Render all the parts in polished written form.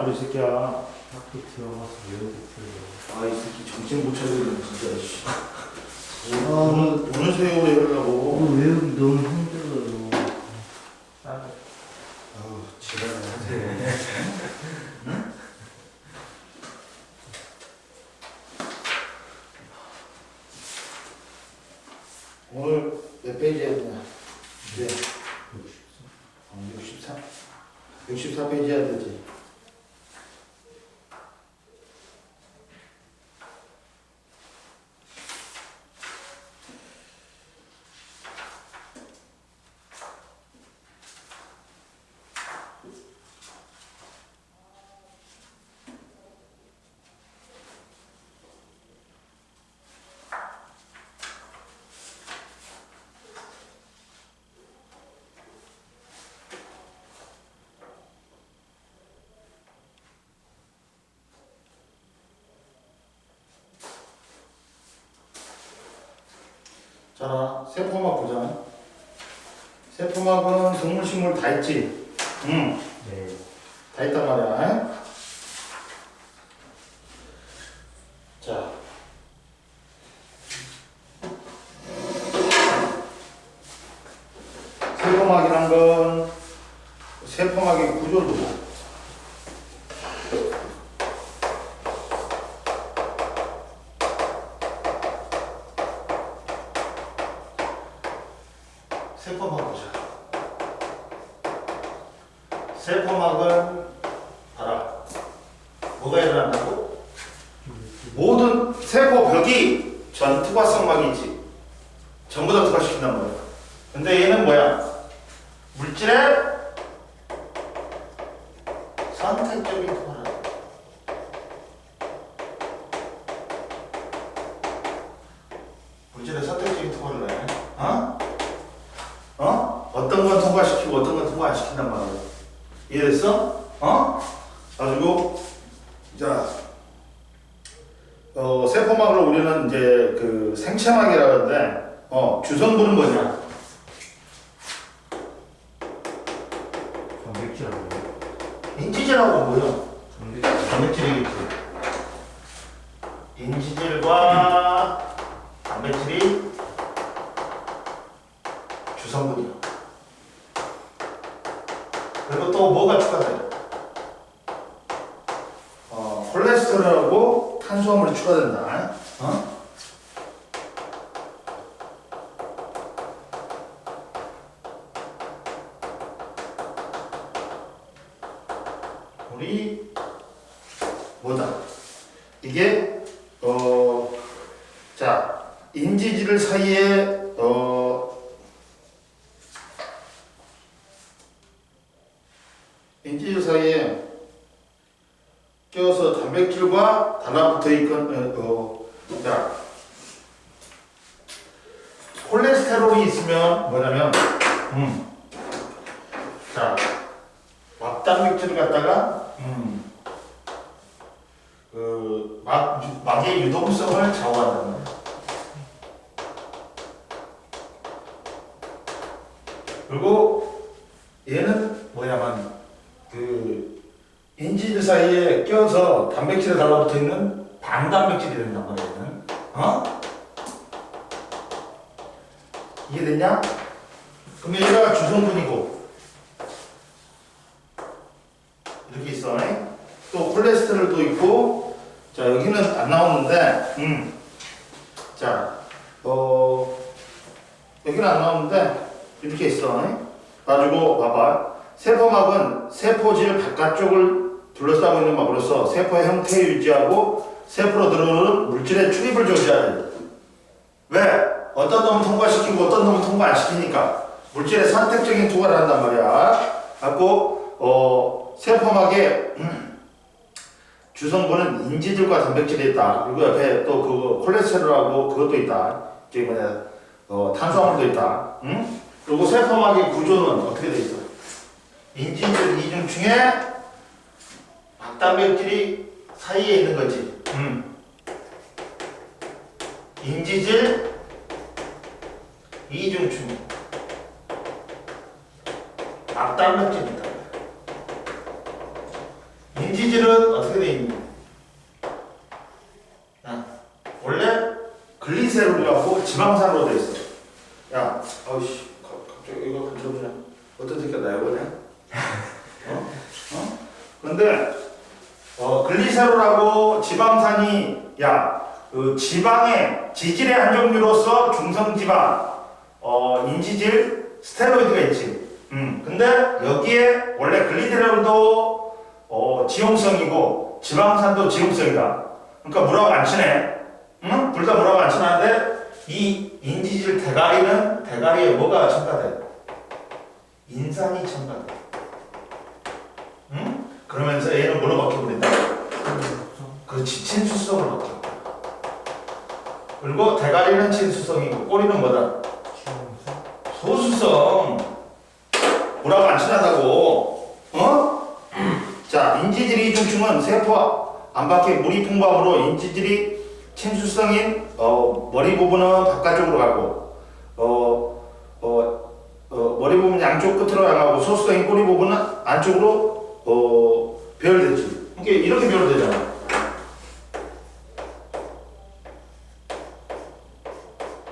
말고 이 새끼야. 학교 들어가서 외우고 풀려. 아, 이 새끼 정신 못 차리네, 진짜, 씨. 오늘 세월에 이러려고. 외우기 너무 힘들어요. 아우, 지랄하네. 응? 오늘 몇 페이지야, 그냥? 이제 64? 64페이지 해야 되지. 자, 세포막 보자. 세포막은 동물식물 다 있지? 응. 네. 다 있단 말이야. 자. 세포막이란 건 세포막의 구조도 세포막 보자. 세포막은 봐라. 뭐가 일어난다고? 모든 세포벽이 전투과성막이 있지. 전부 다 투과시킨단 말이야. 근데 얘는 뭐야? 물질의 선택적인 투과라. 물질의 선택적인 투과를 해. 어떤 건 통과시키고 어떤 건 통과 안 시킨단 말이야. 이해됐어? 가지고 자, 세포막을 우리는 이제 그 생체막이라 그러는데 주성분은 뭐냐? 단백질하고. 인지질하고 뭐요? 단백질이겠지. 인지질과 단백질이 주성분이야. 그리고 또 뭐가 추가돼요? 콜레스테롤하고 탄수화물이 추가된다. 우리 뭐다? 이게 자, 인지질 사이에 인지질 사이에 껴서 단백질과 달라붙어 있건 자, 콜레스테롤이 있으면 뭐냐면 자, 막단백질을 갖다가 그 막의 유동성을 좌우한다는 거예요. 그리고 얘는 뭐냐면 그 인지질 사이에 껴서 단백질에 달라붙어 있는 방단백질이 된단 말이야. 얘는. 이해됐냐? 그럼 얘가 주성분이고 이렇게 있어. 또 콜레스테롤도 있고, 자, 여기는 안 나오는데, 자, 여기는 안 나오는데 이렇게 있어. 가지고 봐봐. 세포막은 세포질 바깥쪽을 둘러싸고 있는 막으로서 세포의 형태를 유지하고 세포로 들어오는 물질의 출입을 저지하는. 왜? 어떤 놈은 통과시키고 어떤 놈은 통과 안 시키니까 물질의 선택적인 투과를 한단 말이야. 갖고 세포막의 주성분은 인지질과 단백질이 있다. 그리고 옆에 또 그 콜레스테롤하고 그것도 있다. 저기 뭐냐 탄수화물도 있다. 그리고 세포막의 구조는 어떻게 돼 있어? 인지질 이중층에 막단백질이 사이에 있는 거지. 인지질 이중층 막단백질이다. 인지질은 어떻게 돼 있니? 야, 원래 글리세롤이라고 지방산으로 돼 있어. 야, 아우씨, 갑자기 이거 감춰보냐? 어떤 새끼가 나 이거냐? 근데 글리세롤하고 지방산이 그 지방의 지질의 한 종류로서 중성지방, 인지질, 스테로이드가 있지. 근데 여기에 원래 글리세롤도 지용성이고 지방산도 지용성이다. 그러니까 물하고 안 친해. 응? 둘 다 물하고 안 친한데 이 인지질 대가리에 뭐가 첨가돼? 인산이 첨가돼. 응? 그러면서 얘는 뭐로 바뀌어버린다? 그렇지, 친수성으로 바뀌어. 그리고 대가리는 친수성이고 꼬리는 뭐다? 소수성. 물하고 안 친하다고. 자, 인지질 이중충은 세포 안팎에 물이 풍부함으로 인지질이 친수성인 머리 부분은 바깥쪽으로 가고 머리 부분 양쪽 끝으로 향하고 소수성인 꼬리 부분은 안쪽으로 배열되지. 이렇게 배열되잖아.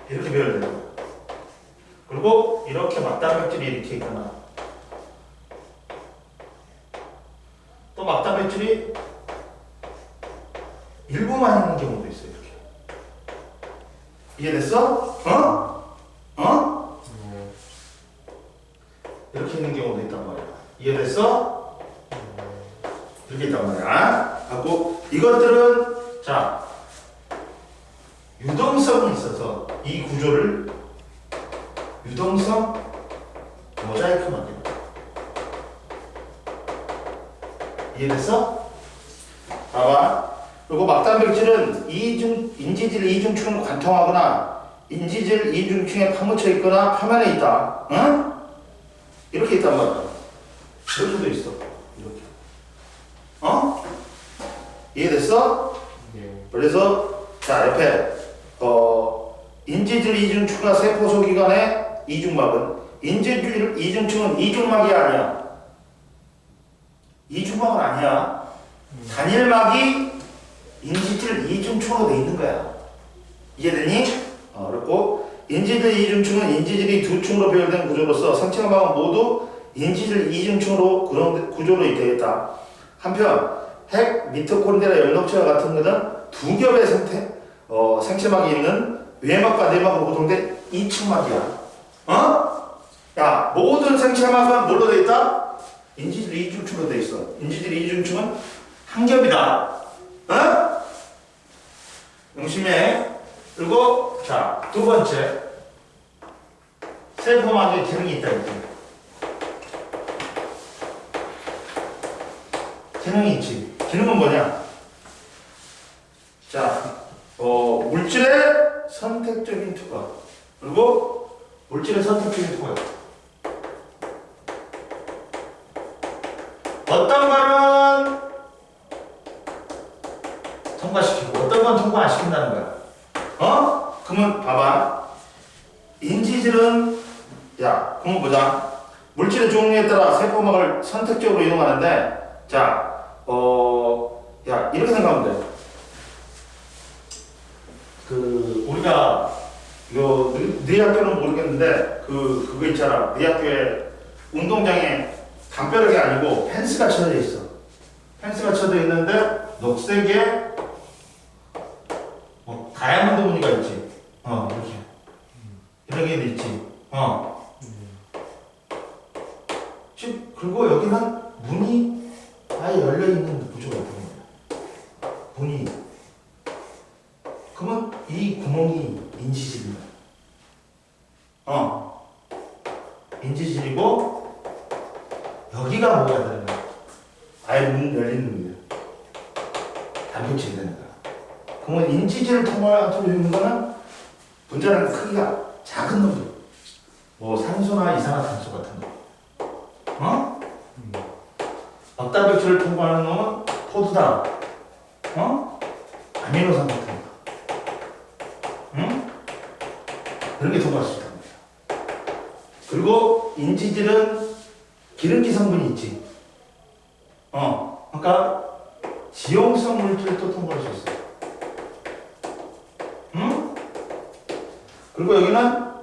이렇게 배열되는 거야. 그리고 이렇게 막단백질이 이렇게 있구나. 또 막단백질이 일부만 있는 경우도 있어요. 이렇게. 이해됐어? 이렇게 있는 경우도 있단 말이야. 이해됐어? 이렇게 있단 말이야. 하고 이것들은 자 유동성이 있어서 이 구조를 유동성 모자이크 만든다. 이해됐어? 봐봐. 그리고 막단백질은 인지질 이중층을 관통하거나 인지질 이중층에 파묻혀 있거나 표면에 있다. 응? 이렇게 있단 말이야. 이렇게도 있어. 이렇게. 이해됐어? 네. 그래서 자 옆에 인지질 이중층과 세포 소기관의 이중막은 인지질 이중층은 이중막이 아니야. 이중막은 아니야. 단일막이 인지질 이중층으로 돼 있는 거야. 이해되니? 그렇고 인지질 이중층은 인지질이 두 층으로 배열된 구조로서 생체막은 모두 인지질 이중층으로 그런 구조로 되어 있다. 한편 핵, 미토콘드리아 연록체와 같은 것은 두 겹의 생체막이 있는 외막과 내막으로 구성된 이층막이야. 야, 모든 생체막은 뭘로 되어 있다? 인지질 이중층으로 되어 있어. 인지질 이중층은 한 겹이다. 용심해. 그리고 자, 두 번째 세포막에 기능이 있다. 이렇게. 기능이 있지. 기능은 뭐냐? 자, 물질의 선택적인 투과. 그리고 물질의 선택적인 투과. 어떤 거는 통과시키고 어떤 건 통과 안 시킨다는 거야. 그러면 봐봐. 인지질은 그러면 보자. 물질의 종류에 따라 세포막을 선택적으로 이동하는데 자, 이렇게 생각하면 돼. 우리가 네 학교는 모르겠는데 그거 있잖아. 네 학교에 운동장에 담벼락이 아니고 펜스가 쳐져 있어. 펜스가 쳐져 있는데 녹색에 다이아몬드 무늬가 있지. 이렇게 이런 게 있지. 그리고 여기는 문이 아예 열려 있는 구조가 있는 거야. 문이. 그러면 이 구멍이 인지질이야. 인지질이고 여기가 뭐가 되는 거야? 아예 문 열리는 문이야. 단백질이 되는 거야. 그러면 인지질을 통과하고 있는 거는 분자라는 크기가 작은 놈들. 산소나 이산화탄소 같은 거. 막단백질을 통과하는 놈은 포도당, 아미노산 같은 거. 그런 게 통과할 수 있단 말이야. 그리고 인지질은 기름기 성분이 있지. 그러니까 지용성 물질을 또 통과할 수 있어요. 응? 그리고 여기는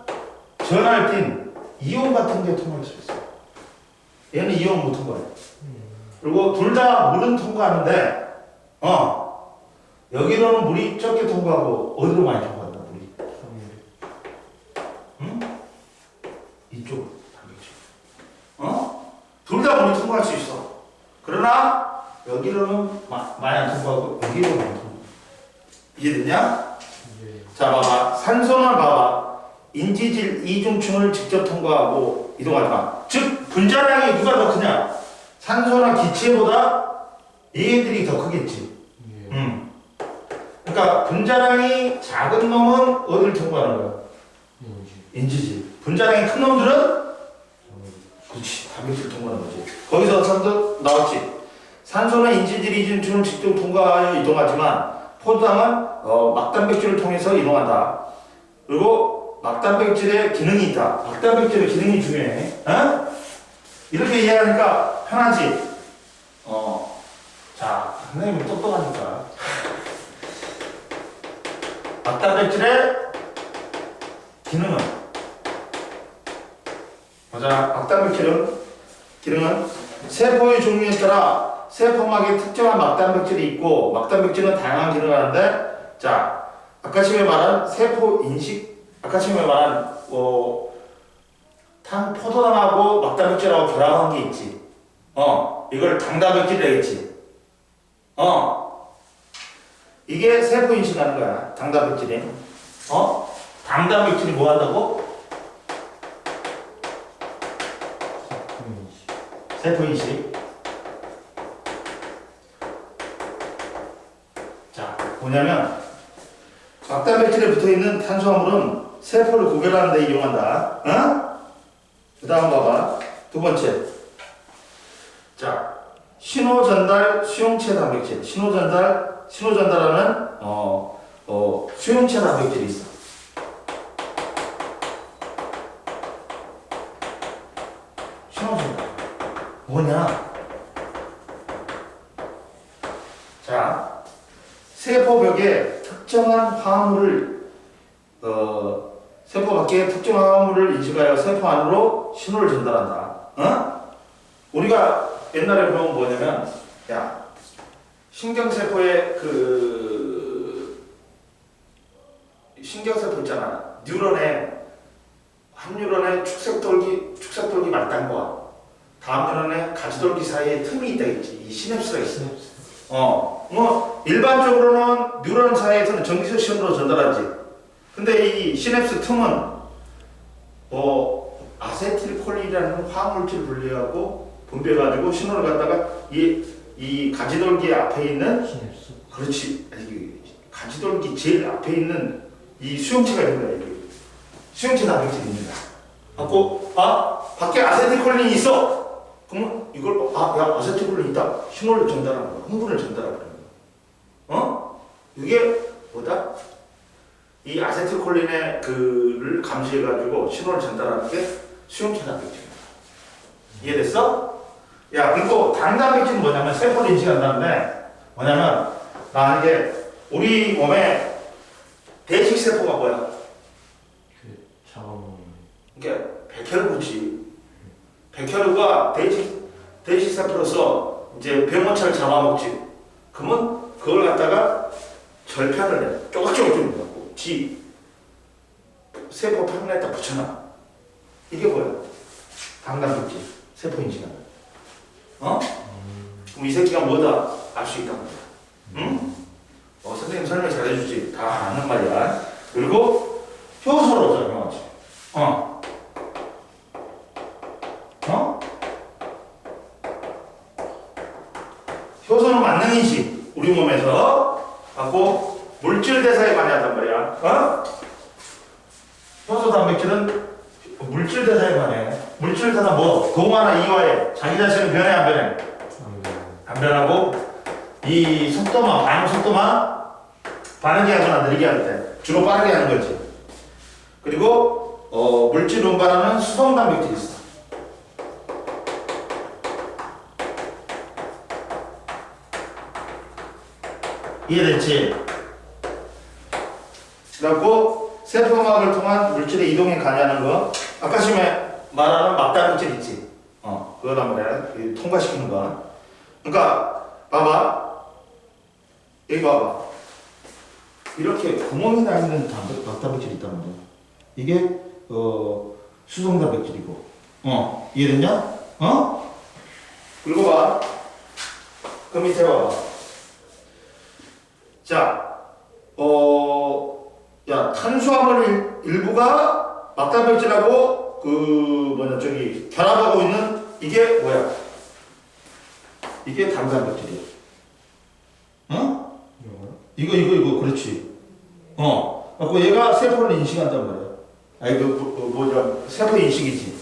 전하를 띤 이온 같은 게 통과할 수 있어요. 얘는 이온 못 통과해. 그리고 둘 다 물은 통과하는데, 여기로는 물이 적게 통과하고, 어디로 많이 통과한다, 물이? 응? 이쪽으로, 단백질. 둘 다 물이 통과할 수 있어. 그러나, 여기로는 많이 안 통과하고, 여기로는 많이 통과해. 이해됐냐? 네. 자, 봐봐. 산소는 봐봐. 인지질 이중층을 직접 통과하고 이동하지 마. 즉, 분자량이 누가 더 크냐? 산소나 기체보다 얘들이 더 크겠지. 예. 그러니까 분자량이 작은 놈은 어디를 통과하는 거야? 인지질. 분자량이 큰 놈들은 그렇지, 단백질 통과하는 거지. 거기서 산소 나왔지. 산소는 인지질 이중층을 직접 통과하여 이동하지만 포도당은 막단백질을 통해서 이동한다. 그리고 막단백질의 기능이 있다. 막단백질의 기능이 중요해. 이렇게 이해하니까 편하지? 자, 선생님은 똑똑하니까. 막단백질의 기능은? 보자, 막단백질은, 기능은 세포의 종류에 따라 세포막에 특정한 막단백질이 있고, 막단백질은 다양한 기능을 하는데, 자, 아까 처음에 말한 세포 인식, 아까 처음에 말한, 포도당하고 막단백질하고 결합한 게 있지. 이걸 당단백질이라고 했지. 이게 세포 인식하는 거야. 당단백질이. 당단백질이 뭐 한다고? 세포 인식. 자, 뭐냐면 막단백질에 붙어있는 탄수화물은 세포를 구별하는 데 이용한다. 그 다음 봐봐. 두 번째. 자, 신호전달 수용체 단백질. 신호전달하는 수용체 단백질이 있어. 신호전달. 뭐냐? 자, 세포벽에 특정한 화합물을 세포 밖에 특정한 화합물을 인식하여 세포 안으로 신호를 전달한다. 우리가 옛날에 배운 뭐냐면, 야, 신경세포의 신경세포 있잖아. 한 뉴런의 축색돌기 말단과 다음 뉴런의 가지돌기 사이에 틈이 있다 했지. 이 시냅스가 있어. 일반적으로는 뉴런 사이에서는 전기적 신호로 전달하지. 근데 이 시냅스 틈은 아세틸콜린이라는 화학물질을 분리하고 분배해가지고 신호를 갖다가 이 가지돌기 앞에 있는 그렇지. 가지돌기 제일 앞에 있는 이 수용체가 있는 거야. 이게. 수용체 단백질이 있는 거야. 밖에 아세틸콜린이 있어. 그러면 이걸 아세틸콜린 있다. 신호를 전달하는 거야. 흥분을 전달하는 거야. 이게 뭐다? 이 아세틸콜린의 그를 감시해가지고 신호를 전달하는 게 수용체 단백질이야. 이해됐어? 야, 그리고 당단백질은 뭐냐면 세포를 인식한다는데 뭐냐면 만약에 우리 몸에 대식세포가 뭐야? 그러니까 백혈구지. 백혈구가 대식세포로서 이제 병원체를 잡아먹지. 그러면 그걸 갖다가 절편을 해. 조각조각 좀 갖고 세포 표면에다 붙여놔. 이게 뭐야? 당단백질. 세포 인식한다. 그럼 이 새끼가 뭐다? 알 수 있단 말이야. 응? 선생님 설명 잘해주지. 다 아는 말이야. 그리고 효소로 설명하지. 효소는 만능인식. 우리 몸에서 갖고 물질 대사에 관여한단 말이야. 효소 단백질은 물질 대사에 관해. 물질 대사 뭐? 동화나 이화에 자기 자신은 변해 안 변해? 안 변하고 이 속도만, 반응 속도만 빠르게 하거나 느리게 할 때 주로 빠르게 하는 거지. 그리고 물질 운반하는 수성 단백질이 있어. 이해됐지? 그래갖고 세포막을 통한 물질의 이동이 가능한 거 아까 처음에 말하는 막단물질 있지? 그거란 말이야. 통과시키는 거. 그러니까 봐봐. 여기 봐봐. 이렇게 구멍이 나 있는 막단물질이 있단 말이야. 이게 수성 단백질이고. 이해됐냐? 그리고 봐. 그 밑에 봐봐. 자, 야, 탄수화물 일부가 막단백질하고 결합하고 있는 이게 뭐야? 이게 단단백질이야. 이거, 그렇지. 그리고 얘가 세포를 인식한단 말이야. 아니, 세포 인식이지.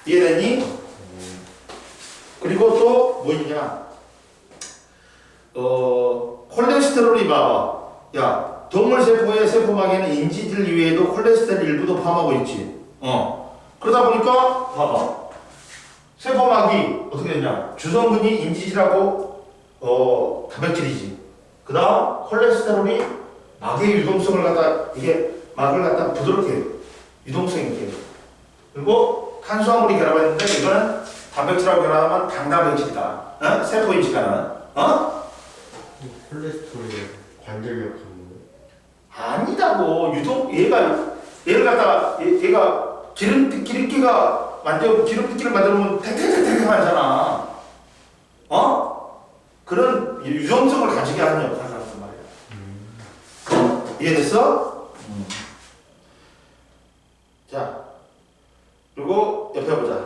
이해됐니? 그리고 또 뭐 있냐? 콜레스테롤이 봐봐. 야, 동물 세포의 세포막에는 인지질 이외에도 콜레스테롤 일부도 포함하고 있지. 그러다 보니까 봐봐. 세포막이 어떻게 되냐? 주성분이 인지질하고 단백질이지. 그 다음 콜레스테롤이 막의 유동성을 갖다 막을 갖다 부드럽게 유동성 있게. 그리고 탄수화물이 결합했는데 이거는 단백질하고 결합하면 당단백질이다. 세포 인식하는. 콜레스테롤이 관절력 아니다고. 얘를 갖다가 얘가 기름기가 완전 기름기를 만들면 탱탱탱탱하잖아. 그런 유동성을 가지게 하는 역할을 한단 말이야. 이해됐어? 자, 그리고 옆에 보자.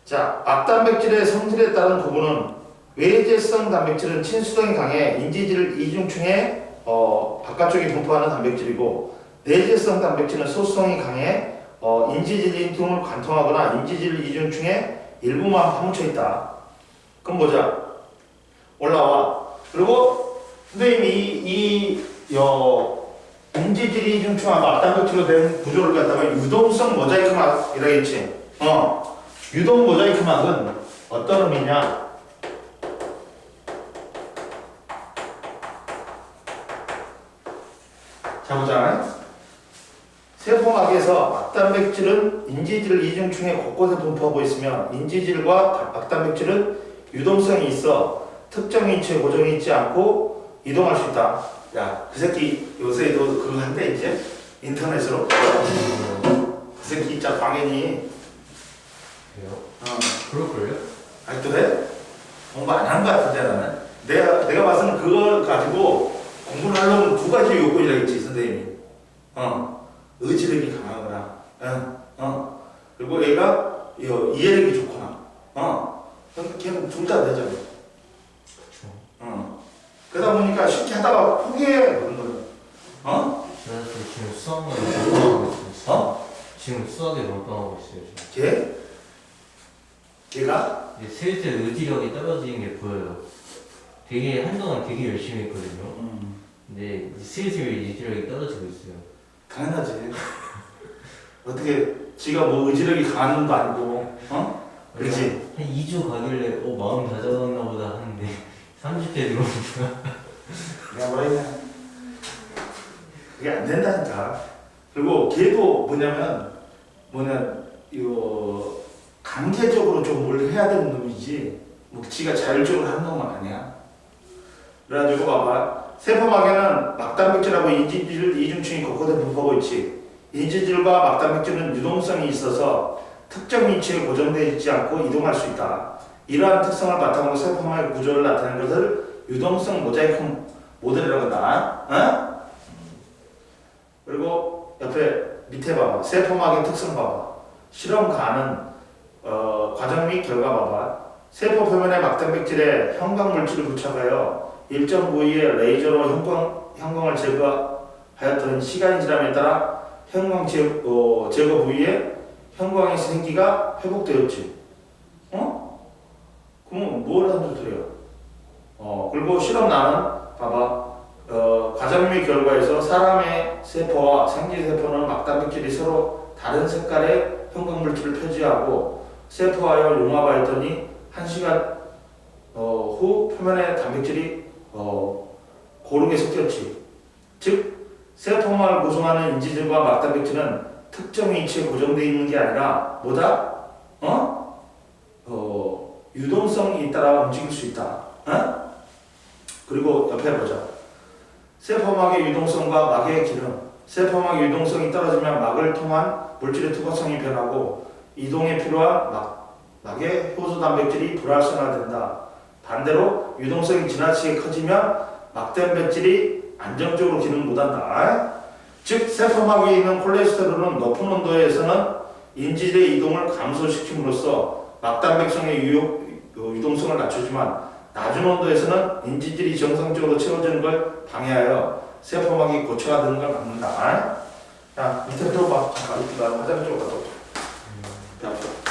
자, 악단백질의 성질에 따른 구분은 외제성 단백질은 친수성이 강해 인지질 이중층에 바깥쪽에 분포하는 단백질이고, 내재성 단백질은 소수성이 강해 인지질 이중을 관통하거나 인지질 이중층에 일부만 파묻혀 있다. 그럼 보자. 올라와. 그리고 선생님이 인지질 이중층하고 악단백질로 된 구조를 갖다가 유동성 모자이크막이라고 했지. 유동 모자이크막은 어떤 의미냐? 자, 보자. 세포막에서 악단백질은 인지질 이중층에 곳곳에 분포하고 있으며 인지질과 악단백질은 유동성이 있어 특정 위치에 고정이 있지 않고 이동할 수 있다. 야, 그 새끼 요새도 그거 한대 이제 인터넷으로. 그 새끼 진짜 당연히. 그래요? 그럴걸요? 아니 또 해? 공부 안 한 것 같은데 나는. 내가 봐서는 그걸 가지고 공부를 하려면 두 가지 요건이라겠지 선생님이. 의지력이 강하거나, 그리고 얘가 이해력이 좋거나, 그러니까 걔는 둘 다 되잖아. 그쵸. 그러다 보니까 쉽게 하다가 포기해 그런 거는. 그래서 지금 수학을 몰빵하고 있어요. 지금 수학에 몰빵하고 있어요. 걔가 이제 슬슬 의지력이 떨어지는 게 보여요. 되게 한동안 되게 열심히 했거든요. 근데 이제 슬슬 의지력이 떨어지고 있어요. 당연하지. 어떻게 지가 뭐 의지력이 강한 것도 아니고, 그렇지? 한 2주 가길래 마음 다잡았나 보다 하는데 30대 들어오니까 내가 뭐라 했냐? 그게 안 된다니까. 그리고 걔도 이거 강제적으로 좀 뭘 해야 되는 놈이지, 뭐 지가 자율적으로 하는 놈은 아니야. 그래가지고 봐봐. 세포막에는 막단백질하고 인지질 이중층이 곳곳에 분포하고 있지. 인지질과 막단백질은 유동성이 있어서 특정 위치에 고정되어 있지 않고 이동할 수 있다. 이러한 특성을 바탕으로 세포막의 구조를 나타내는 것을 유동성 모자이크 모델이라고 한다. 그리고 옆에 밑에 봐봐. 세포막의 특성 봐봐. 실험 가는 과정 및 결과 봐봐. 세포 표면에 막단백질에 형광물질을 부착하여 일정 부위에 레이저로 형광을 제거하였던 시간이 지남에 따라 형광 제거 부위에 형광의 생기가 회복되었지. 그러면 뭘 하는 소리야? 그리고 실험 나는 봐봐. 과정 및 결과에서 사람의 세포와 생쥐세포는 막단백질이 서로 다른 색깔의 형광물질을 표지하고 세포하여 융합하였더니 1시간 후 좋고 표면에 단백질이 고르게 섞였지. 즉 세포막을 구성하는 인지질과 막단백질은 특정 위치에 고정되어 있는 게 아니라 뭐다? 유동성이 따라 움직일 수 있다. 그리고 옆에 보자. 세포막의 유동성과 막의 기능. 세포막의 유동성이 떨어지면 막을 통한 물질의 투과성이 변하고 이동에 필요한 막의 효소 단백질이 불활성화된다. 반대로 유동성이 지나치게 커지면 막단백질이 안정적으로 기능 못한다. 즉 세포막에 있는 콜레스테롤은 높은 온도에서는 인지질의 이동을 감소시킴으로써 막단백성의 유동성을 낮추지만 낮은 온도에서는 인지질이 정상적으로 채워지는 걸 방해하여 세포막이 고체화되는 걸 막는다. 야, 밑에 들어봐. 잠깐, 나 화장실 좀 갔다 올게. 배 아파.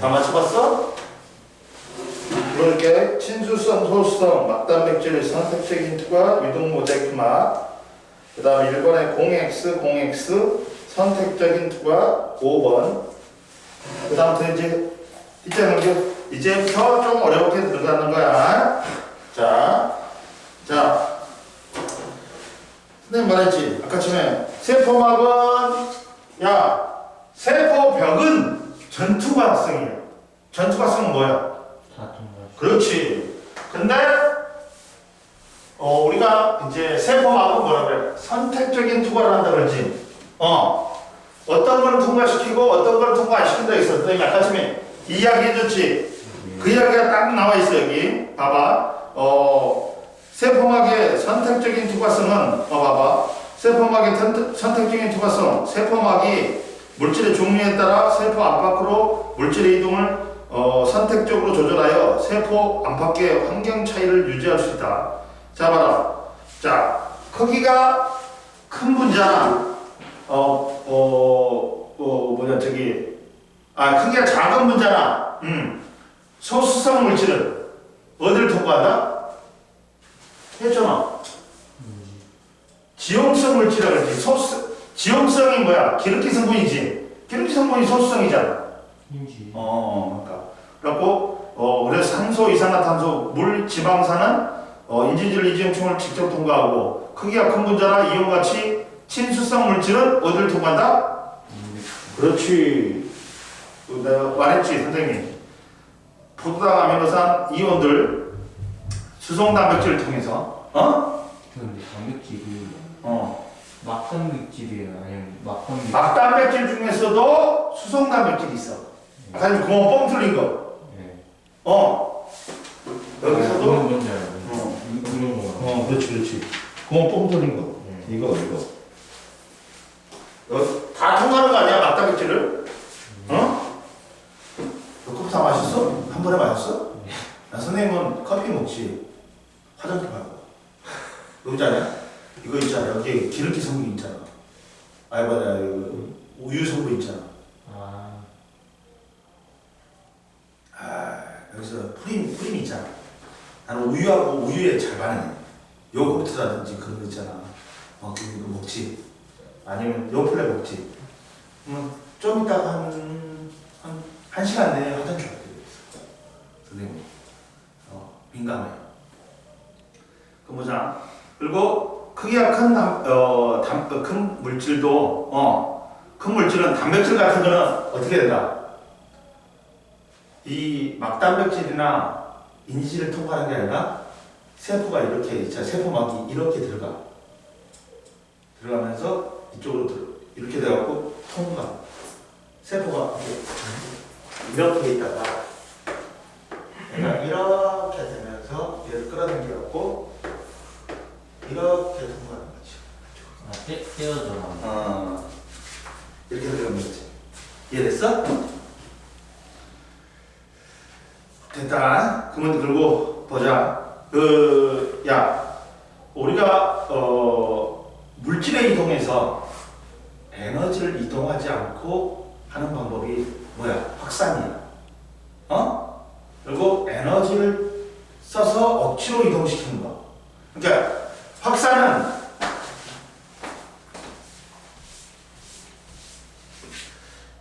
다 맞춰봤어? 그럴게. 친수성, 소수성, 막단백질 선택적인 투과, 유동 모자이크막. 그 다음 1번에 0x, 0x, 선택적인 투과 5번. 그 다음부터 이제 펴 좀 어렵게 들어가는 거야. 자, 선생님 말했지. 아까 전에 세포막은 세포벽은 전투과성이야. 전투과성은 뭐야? 다 통과했어요. 그렇지. 근데 우리가 이제 세포막은 뭐라 그래? 선택적인 투과를 한다 그러지. 어떤 걸 통과시키고 어떤 걸 통과 안 시킨다 했어. 선생님이 아까 전에 이야기해줬지. 그 이야기가 딱 나와 있어 여기. 봐봐. 세포막의 선택적인 투과성은 봐봐. 세포막의 선택적인 투과성. 세포막이 물질의 종류에 따라 세포 안팎으로 물질의 이동을 선택적으로 조절하여 세포 안팎의 환경 차이를 유지할 수 있다. 자 봐라. 자 크기가 큰 분자나 크기가 작은 분자나 소수성 물질은 어디를 통과한다? 했잖아. 지용성 물질이라고 그러지. 지용성이 뭐야? 기름기 성분이지. 기름기 성분이 소수성이잖아. 그러니까. 그래갖고 그래서 산소, 이산화탄소, 물, 지방산은 인지질, 리지움층을 직접 통과하고 크기가 큰 분자나 이온같이 친수성 물질은 어디를 통과한다? 그렇지. 내가 말했지 선생님. 포도당, 아미노산, 이온들 수송 단백질을 통해서 근데 단백질이 막단백질이에요? 아니면 막단백질? 막단백질 중에서도 수송 단백질이 있어. 아까 그거 뻥 뚫린 거. 네. 여기서도 뭔지 알아요. 이런 거. 그렇지. 그거 뻥 뚫린 거. 이거. 다 통과하는 거 아니야 막단백질을? 너 커피 다 마셨어? 한 번에 마셨어? 나 선생님은 커피 먹지. 화장실 가고. 여기 있잖아. 이거 있잖아. 여기 기름기 성분 있잖아. 맞아. 우유 성분 있잖아. 여기서 프림 있잖아. 나는 우유하고 우유에 잘 반응해. 요거트라든지 그런 거 있잖아. 그거 먹지. 아니면 요플레 먹지. 좀 이따가 한 시간 내에 화장실 가야 되겠어. 선생님. 민감해. 그 보자. 그리고 크기가 큰 물질도 큰 물질은 단백질 같은 거는 어떻게 된다? 이 막단백질이나 인지질을 통과하는 게 아니라 세포가 이렇게 세포막이 이렇게 들어가면서 이쪽으로 이렇게 돼갖고 통과. 세포가 이렇게 있다가 얘가 이렇게 되면서 얘를 끌어당겨갖고 이렇게 통과하는 거지. 떼어져. 이렇게 들어가는 거지. 이해됐어? 됐다. 그러면 그리고 보자. 우리가 물질의 이동에서 에너지를 이동하지 않고 하는 방법이 뭐야? 확산이야. 그리고 에너지를 써서 억지로 이동시키는 거. 그러니까 확산은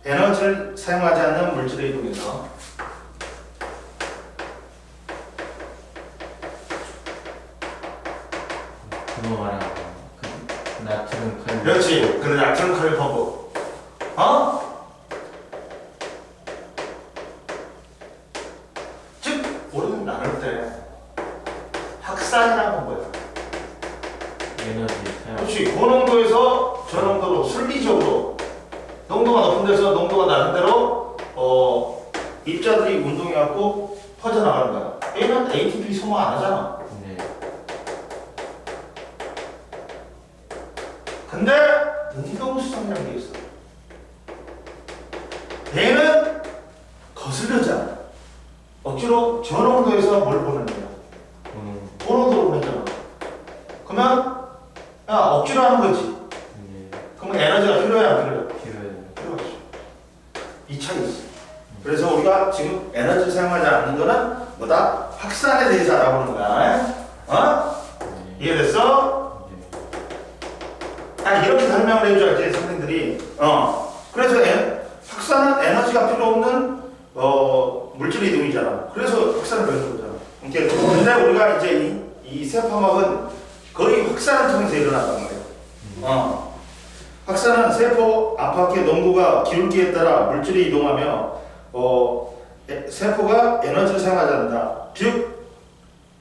에너지를 사용하지 않는 물질의 이동에서 그거 말하는 거. 나트륨 칼륨. 그렇지. 그런 나트륨 칼륨 방법. 즉 우리는 나눌 때 확산이라는 건 뭐야? 에너지 사용. 그렇지. 그 농도에서 저 농도로 순리적으로 농도가 높은 데서 농도가 낮은 데로 입자들이 운동해갖고 퍼져나가는 거야. 얘는 ATP 소모 안 하잖아. 네. 근데 운동수성이라는 게 있어. 얘는 거슬려지 않아. 억지로 저농도에서 뭘 보내는 거야? 고농도로 보내잖아. 그러면 억지로 하는 거지. 네. 그러면 에너지가 필요해 안 필요해? 필요해요. 필요하지. 이 차이 있어. 그래서 우리가 지금 에너지를 사용하지 않는 거는 뭐다? 확산에 대해서 알아보는 거야. 어? 이해됐어? 아, 이렇게 설명을 해줘야지 선생님들이. 그래서 확산은 에너지가 필요 없는 물질 이동이잖아. 그래서 확산을 배우는 거잖아. 이렇게. 근데 우리가 이제 이 세포막은 거의 확산을 통해서 일어난단 말이야. 확산은 세포 안팎의 농도가 기울기에 따라 물질이 이동하며 세포가 에너지를 사용하지 않는다. 즉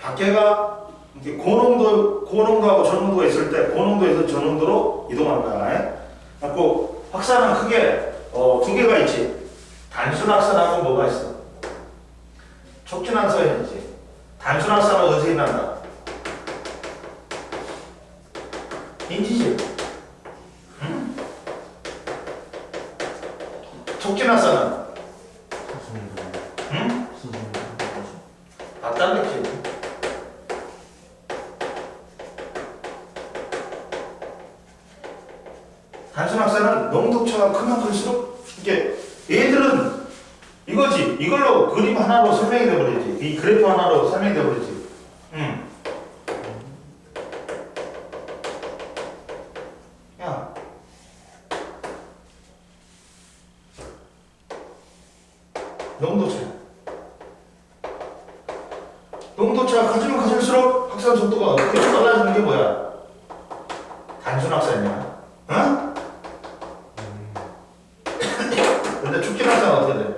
밖에가 이렇게 고농도하고 저농도가 있을 때 고농도에서 저농도로 이동하는 거야. 그래서 확산은 크게 두 개가 있지. 단순 확산하고 뭐가 있어? 촉진 확산이 있지. 단순 확산은 어디서 일어난다? 인지질. 촉진 확산은 단백질. 단순 확산은 농도차가 크면 클수록 이게 얘들은 이거지. 이걸로 그림 하나로 설명이 돼버리지. 이 그래프 하나로 설명이 돼버리지. 야. 농도차. 농도차가 커지면 커질수록 확산 속도가 어떻게 빨라지는 게 뭐야? 단순 확산이야. 응? 근데 축진 확산은 어떻게 돼?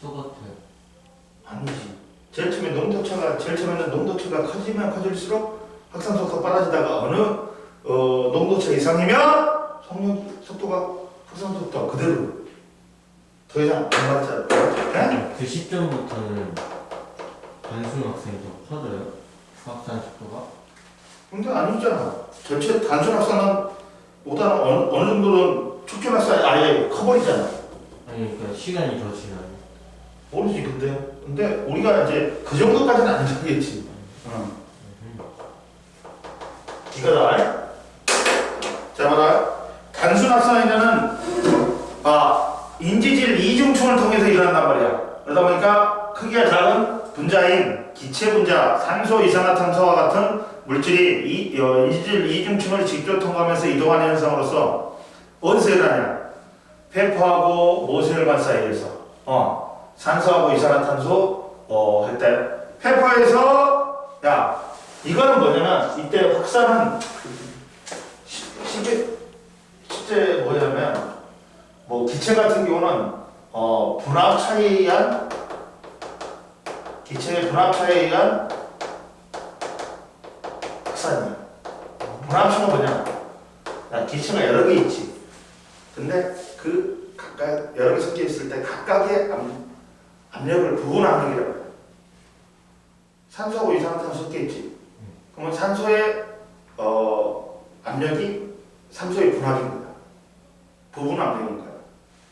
똑같아요. 아니지. 제일 처음에는 농도차가 커지면 커질수록 확산 속도가 빨라지다가 어느 농도차 이상이면 속도가 확산 속도가 그대로 더 이상 안 맞잖아. 그 시점부터는 단순 확산이 더 커져요? 확산 속도가? 근데 아니잖아. 전체 단순 확산은 보다는 어느 정도는 촉진 확산이 아예 커버리잖아. 아니 그러니까 시간이 더 지나요. 모르지 근데 우리가 이제 그 정도까지는 안 되겠지. 이거다. 자 봐라. 단순 확산에는 인지질 이중충을 통해서 일어난단 말이야. 그러다 보니까 크기가 작은 분자인 기체 분자, 산소, 이산화탄소와 같은 물질이 인지질 이중충을 직접 통과하면서 이동하는 현상으로서 어디서 일어나냐? 페퍼하고 모세혈관 사이에서 산소하고 이산화탄소 할 때 페퍼에서 이거는 뭐냐면 이때 확산은 실제 뭐냐면 뭐 기체 같은 경우는 분압 차이에 의한 기체의 분압 차이에 의한 확산이야. 분압 차가 뭐냐? 기체가 여러 개 있지. 근데 그 각각 여러 개 섞여 있을 때 각각의 압력을 부분 압력이라고 해요. 산소하고 이산화탄소 섞여 있지. 그러면 산소의 압력이 산소의 분압입니다. 부분 압력인 거야.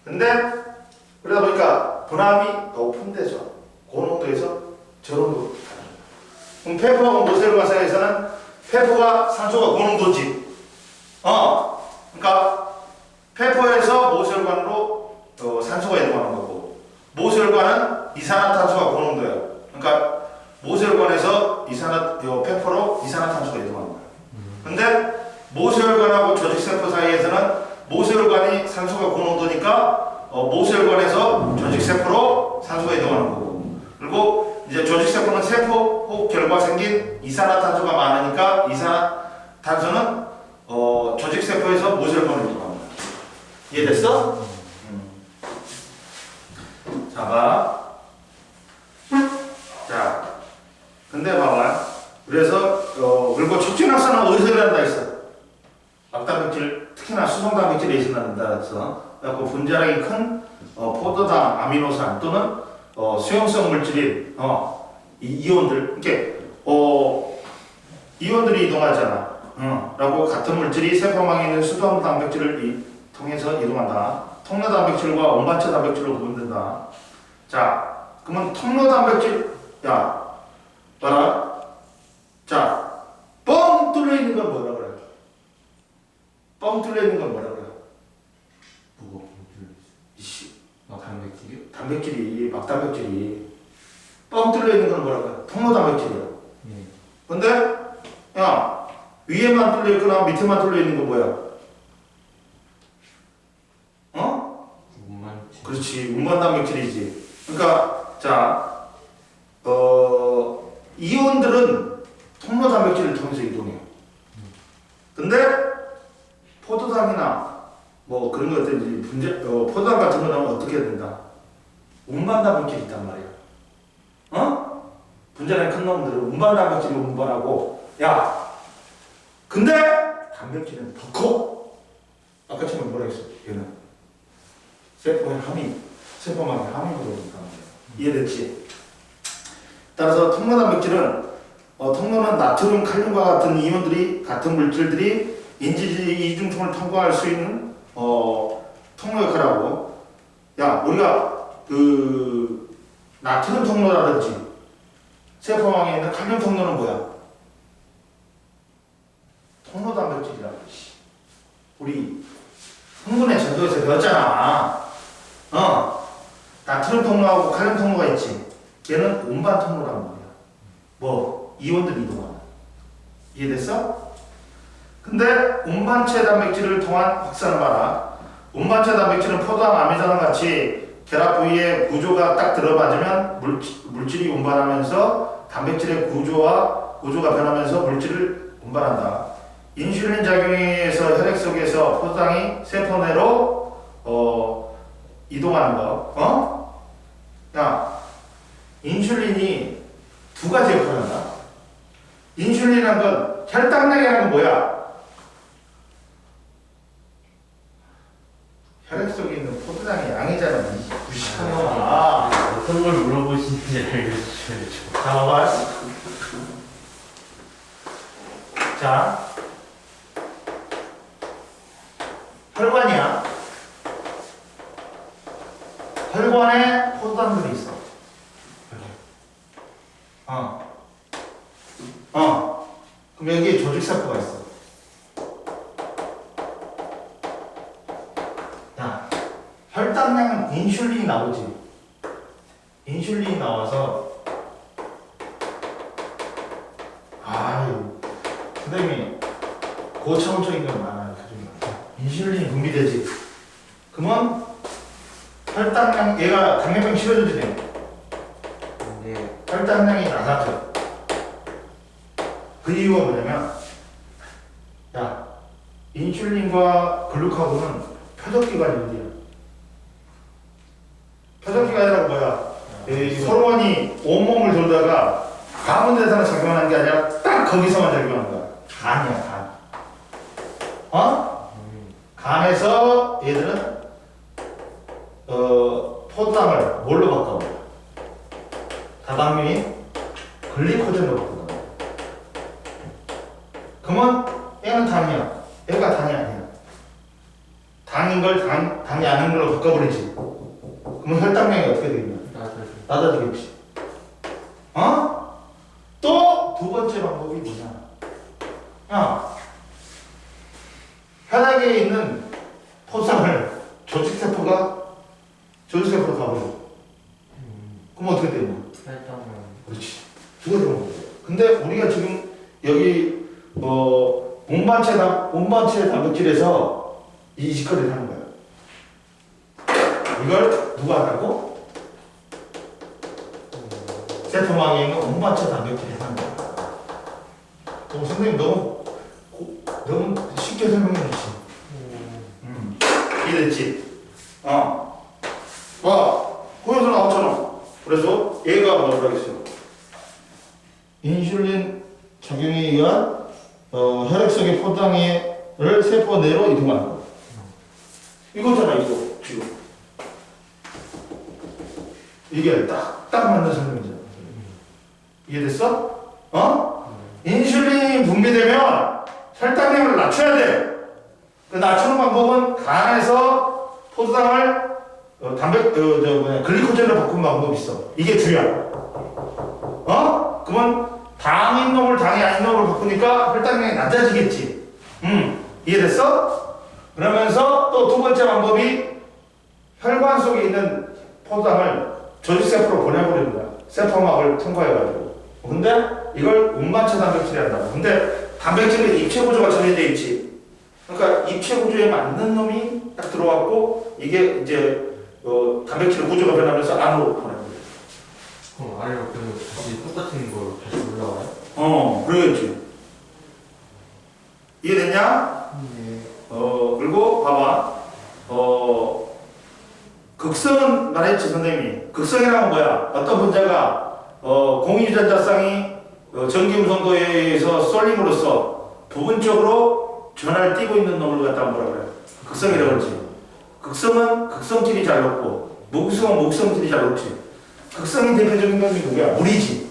근데 그러다 보니까 분압이 높은 데서 고농도에서 저농도로 가는 거야. 그럼 페퍼하고 모세혈관 사이에서는 페퍼가 산소가 고농도지. 그러니까 페퍼에서 모세혈관으로 산소가 이동하는 거고 모세혈관은 이산화탄소가 고농도야. 그러니까 모세혈관에서 페퍼로 이산화탄소가 이동하는 거야. 근데 모세혈관하고 조직세포 사이에서는 모세혈관이 산소가 고농도니까 모세혈관에서 조직세포로 산소가 이동하는 거고 그리고 이제 조직세포는 세포 호흡 결과 생긴 이산화탄소가 많으니까 이산화탄소는 조직세포에서 모세혈관으로 이동하는 거야. 이해됐어? 자, 봐. 자, 근데 봐봐. 그래서 그리고 촉진 확산은 어디서 일어난다 했어? 악단백질, 특히나 수성단백질에 일어난다 했어. 그래서 분자량이 큰 포도당, 아미노산 또는 수용성 물질인 이온들, 이렇게 이온들이 이동하잖아. 라고 같은 물질이 세포망에 있는 수성 단백질을 통해서 이동한다. 통로 단백질과 원반체 단백질로 구분된다. 자, 그러면 통로 단백질, 봐라. 자, 뻥 뚫려 있는 건 뭐라 그래? 뻥 뚫려 있는 건 뭐라 그래? 뭐가 뚫려 있어? 이씨. 단백질이요? 단백질이 막 단백질이 뻥 뚫려 있는 건 뭐랄까? 통로 단백질이야. 네. 근데 야 위에만 뚫려 있거나 밑에만 뚫려 있는 건 뭐야? 어? 운반체. 그렇지 운반 단백질이지. 그러니까 자 이온들은 통로 단백질을 통해서 이동해요. 근데 포도당이나 뭐 그런 것들 포도당 같은 거는 어떻게 해야 된다? 운반 단백질이 있단 말이야. 어? 분자량 큰 놈들은 운반 단백질을 운반하고 야 근데 단백질은 더 커. 아까처럼 뭐라 했어? 얘는 세포의 세포막의 함이 들어오니까 이해됐지? 따라서 통로 단백질은 통로는 나트륨, 칼륨과 같은 이온들이 같은 물질들이 인지질 이중충을 통과할 수 있는 통로 역할을 하고 야 우리가 그 나트륨 통로라든지 세포망에 있는 칼륨 통로는 뭐야? 통로 단백질이라고. 우리 흥분의 전도에서 배웠잖아. 나트륨 통로하고 칼륨 통로가 있지. 얘는 운반 통로란 말이야. 뭐 이온들 이동하는. 이해됐어? 근데 운반체 단백질을 통한 확산을 봐라. 운반체 단백질은 포도당, 아미자랑 같이 결합 부위에 구조가 딱 들어맞으면 물질이 운반하면서 단백질의 구조가 변하면서 물질을 운반한다. 인슐린 작용에 의해서 혈액 속에서 포도당이 세포 내로 이동하는 거. 야, 인슐린이 두 가지 역할을 한다. 인슐린이라는 건 혈당량이라는 건 뭐야? 혈액 속에 있는 포도당의 양이잖아. 무식한 놈아. 어떤 걸 물어보시는지 알려주셔야죠. 자, 봐봐. 자, 혈관이야. 혈관에 포도당들이 있어. 그럼 여기에 조직세포가 있어. 자, 혈당량은 인슐린이 나오지. 인슐린이 나와서 선생님이 고차원적인 건 많아요. 인슐린이 분비되지. 그러면 혈당량, 얘가 당뇨병 치료제지. 네. 혈당량이 낮아져. 그 이유가 뭐냐면, 야, 인슐린과 글루카곤은 표적기관이 어디야? 표적기관이라고 뭐야? 이 호르몬이 온몸을 돌다가 아무 데서나 작용하는 게 아니라 딱 거기서만 작용하는 거야. 간이야, 간. 간에서 얘들은 포도당을 뭘로 바꿔? 다당류인 글리코젠으로 바꾼다. 그러면 얘는 당이야. 얘가 당이 아니야. 당인 걸 당이 아닌 걸로 바꿔버리지. 그러면 혈당량이 어떻게 되겠냐? 낮아지겠지. 또 두 번째 방법이 뭐냐? 혈액에 있는 포상을 조직세포로 가버려. 그럼 어떻게 되냐? 그렇지. 두 가지 방법이야. 근데 우리가 지금 여기 운반체 단백질에서 이 짓거리를 하는 거야. 이걸 누가 한다고? 세포망에 있는 운반체 단백질이 하는 거야. 선생님 너무 쉽게 설명해 주시. 이해됐지? 거기서 나왔잖아. 그래서 얘가 뭐라 했어? 인슐린 작용에 의한 혈액 속의 포도당을 세포 내로 이동하는 거. 이거잖아, 이거 지금. 이게 딱 맞는 설명이잖아. 이해됐어? 인슐린이 분비되면 혈당량을 낮춰야 돼. 그 낮추는 방법은 간에서 포도당을 글리코젠으로 바꾸는 방법이 있어. 이게 주야. 그러면 당인 놈을 당이 아닌 놈으로 바꾸니까 혈당량이 낮아지겠지. 이해됐어? 그러면서 또 두 번째 방법이 혈관 속에 있는 포장을 저지세포로 보내버리는 거야. 세포막을 통과해가지고. 근데 이걸 운반체 단백질이 한다고. 근데 단백질은 입체 구조가 정해져 있지. 그러니까 입체 구조에 맞는 놈이 딱 들어왔고 이게 이제 단백질 구조가 변하면서 안으로 보내버려. 그럼 아래로 계속 다시 똑같은 걸 다시 올라와요? 그러겠지. 이해됐냐? 네. 그리고 봐봐. 극성은 말했지 선생님이. 극성이라는 뭐야? 어떤 분자가 공유전자쌍이 전기음성도에 의해서 쏠림으로써 부분적으로 전하를 띠고 있는 놈을 갖다 뭐라 그래? 극성이라고 그러지. 극성은 극성질이 잘 녹고 무극성은 무극성질이 잘 녹지. 극성이 대표적인 놈이 누구야? 물이지.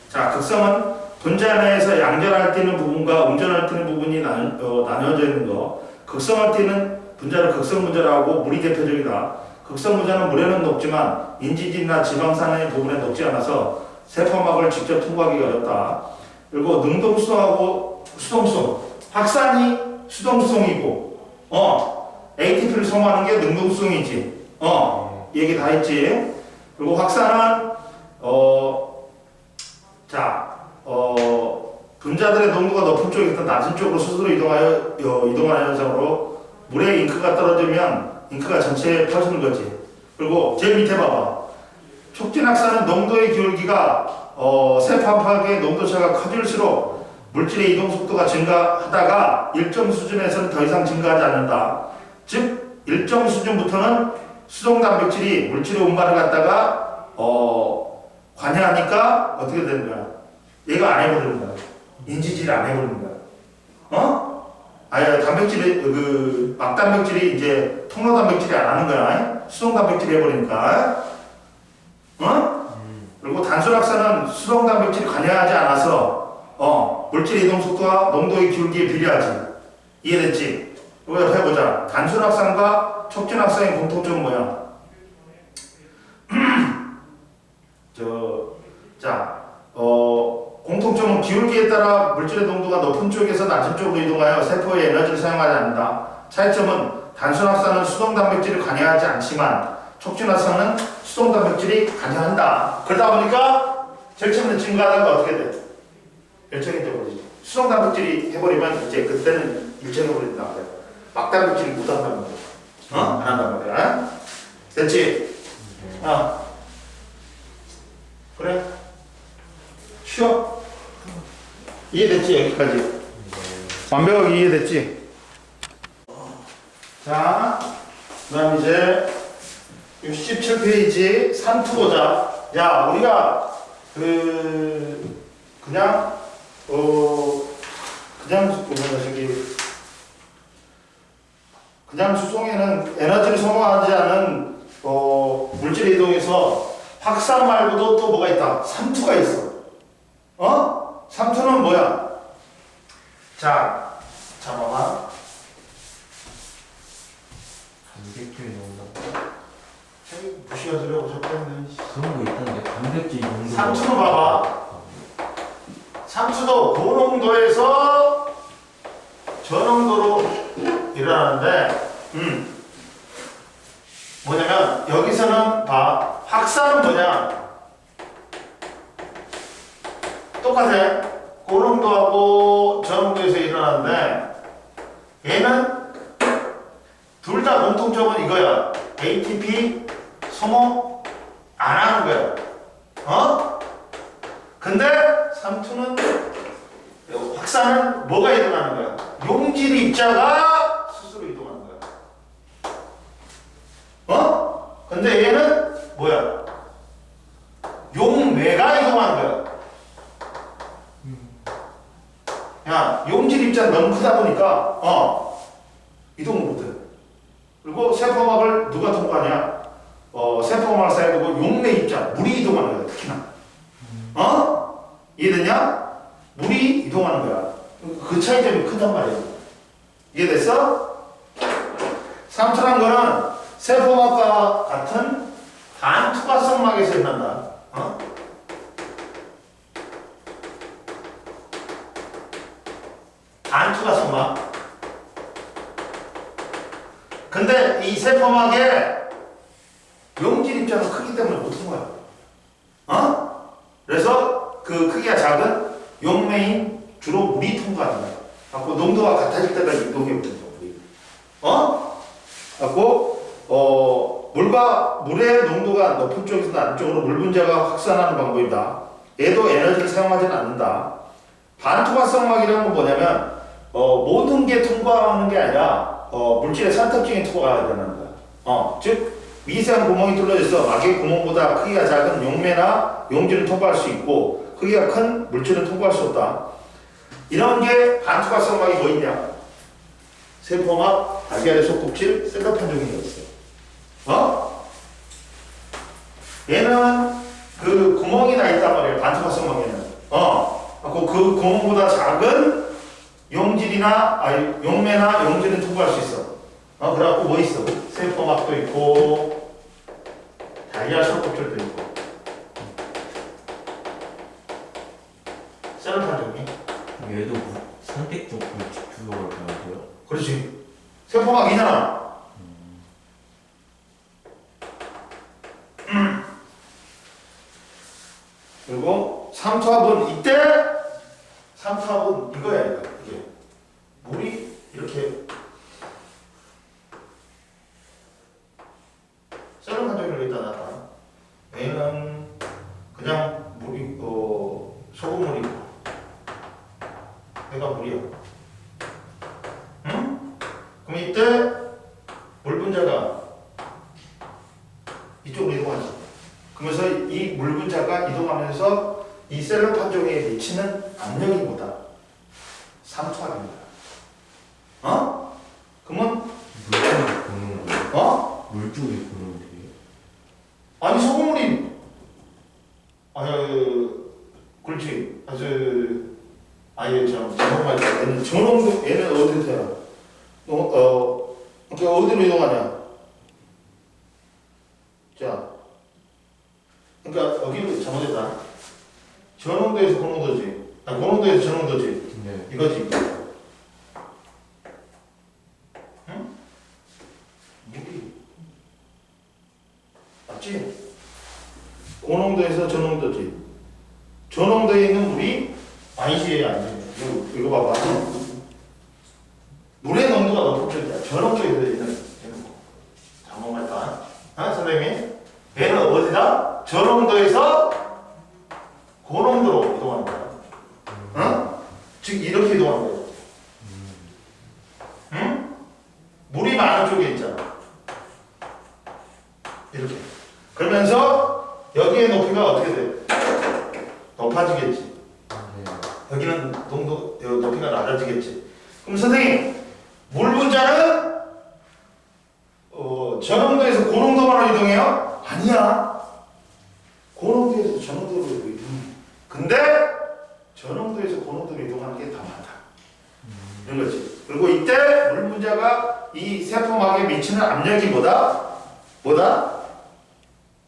자, 극성은 분자 내에서 양전할 띠는 부분과 음전할 띠는 부분이 나뉘어져 있는 거. 극성할 띠는 분자를 극성 분자라고 물이 대표적이다. 극성 분자는 물에는 녹지만 인지질이나 지방산의 부분에 녹지 않아서 세포막을 직접 통과하기 어렵다. 그리고 능동수동하고 수동수동. 확산이 수동수동이고, ATP를 소모하는 게 능동수동이지. 이 얘기 다 했지. 그리고 확산은 분자들의 농도가 높은 쪽에서 낮은 쪽으로 스스로 이동하는 현상으로 물에 잉크가 떨어지면 잉크가 전체에 퍼지는 거지. 그리고 제일 밑에 봐봐. 촉진확산은 농도의 기울기가 세포 안팎의 농도차가 커질수록 물질의 이동 속도가 증가하다가 일정 수준에서는 더 이상 증가하지 않는다. 즉 일정 수준부터는 수동 단백질이 물질의 운반을 갖다가 관여하니까 어떻게 되는 거야? 얘가 안 해버리는 거야. 인지질이 안 해버리는 거야. 단백질이 막단백질이 이제 통로 단백질이 안 하는 거야. 수동 단백질이 해버리니까. 그리고 단순확산은 수동 단백질이 관여하지 않아서 물질 이동 속도와 농도의 기울기에 비례하지. 이해됐지? 이거 옆에 보자. 단순확산과 촉진확산의 공통점은 뭐야? 공통점은 기울기에 따라 물질의 농도가 높은 쪽에서 낮은 쪽으로 이동하여 세포의 에너지를 사용하지 않는다. 차이점은 단순확산은 수동 단백질이 관여하지 않지만 촉진확산은 수동 단백질이 관여한다. 그러다 보니까 절체는 증가하다가 어떻게 돼? 열정이 돼버리지. 수동 단백질이 해버리면 이제 그때는 일정해버린다. 막단백질이 못한단 말이야. 안 한단 말이야. 됐지? 그래? 쉬어? 이해됐지? 여기까지. 완벽하게 이해됐지? 자, 그 다음 이제 67페이지 산투 보자. 야, 우리가 그냥 수송에는 에너지를 소모하지 않은 물질 이동에서 확산 말고도 또 뭐가 있다? 삼투가 있어. 삼투는 뭐야? 자, 잠깐만. 단백질 농도. 무시하시려고 자꾸 했네. 그런 거 있던데 단백질 농도. 삼투는 봐봐. 삼투도 고농도에서 저농도로 일어나는데, 뭐냐면 여기서는 봐. 확산은 뭐냐? 똑같아. 고농도하고 저농도에서 일어나는데 얘는 둘 다 공통점은 이거야. ATP 소모 안 하는 거야. 근데 삼투는 확산은 뭐가 일어나는 거야? 용질 입자가 스스로 이동하는 거야. 근데 얘는 뭐야? 용매가 이동하는 거야. 야, 용질 입자는 너무 크다 보니까 이동을 못해. 그리고 세포막을 누가 통과하냐? 세포막을 쌓여두고 용매 입자, 물이 이동하는 거야. 특히나. 이해됐냐? 물이 이동하는 거야. 그 차이점이 크단 말이야. 이해됐어? 삼투란 거는 세포막과 같은 반투과성막에서 일어난다. 반투과성막. 근데 이 세포막에 용질 입자는 크기 때문에 못 통과해요. 어? 그래서 그 크기가 작은 용매인 주로 물이 통과하는 거예요. 갖고 농도가 같아질 때가 이동해버리죠. 어? 갖고 물의 농도가 높은 쪽에서 낮은 쪽으로 물 분자가 확산하는 방법이다. 얘도 에너지를 사용하지는 않는다. 반통과성막이라는 건 뭐냐면 모든 게 통과하는 게 아니라 물질의 산탑적인 통과가 되는 거야. 즉 미세한 구멍이 뚫려져서 막의 구멍보다 크기가 작은 용매나 용질은 통과할 수 있고 크기가 큰 물질은 통과할 수 없다. 이런 게 반통과성막이 뭐 있냐? 세포막, 달걀의 속껍질, 셀럽판 종류가 있어요. 얘는 그 구멍이 나 있단 말이에요. 반통과성막에는. 그 구멍보다 작은 용매나 용질은 통과할 수 있어. 그래갖고 뭐 있어? 세포막도 있고, 달걀 속껍질도 있고. 셀럽판 종류. 얘도 선택적 물질투로 가고요. 그렇지. 세포막이잖아. 그리고 삼투압은 삼투압은 이거야, 이게. 물이 이렇게 썰은 한쪽으로 일단 나타. 얘는 그냥 물이 소금물이고 얘가 물이야. 응? 그럼 이때 물 분자가 이쪽으로 이동하지. 그러면서 이 물 분자가 이동하면서 이 셀럽판 종에 미치는 압력이 뭐다? 삼투압입니다. 그러면 물쪽이 보는 거예요? 물쪽이 보는 거예요? 아니 소금물이 그렇지. 정말 얘는 저농도 얘는 어디서야? 그러니까 어디로 이동하냐? 자, 그러니까 여기로 잘못했다. 저농도에서 고농도지. 고농도에서 저농도지. 네. 이거지. 응? 물이 맞지? 고농도에서 저농도지. 저농도에 있는 물이 아니지, 아니지. 이거 봐봐. 물의 농도가 높은 쪽이야. 저농도에 있는 거. 잠깐만 일단. 선생님. 얘는 어디다? 저농도에서 고농도로 이동하는 거야. 즉 이렇게 이동하는 거야. 응? 물이 많은 쪽에 있잖아. 이렇게. 그러면서 여기의 높이가 어떻게 돼? 높아지겠지. 여기는 높이가 낮아지겠지. 그럼 선생님, 물 분자는 저농도에서 고농도만으로 이동해요? 아니야. 고농도에서 저농도로 이동해. 근데 저농도에서 고농도로 이동하는 게 더 많다. 이런 거지. 그리고 이때 물 분자가 이 세포막에 미치는 압력이 뭐다?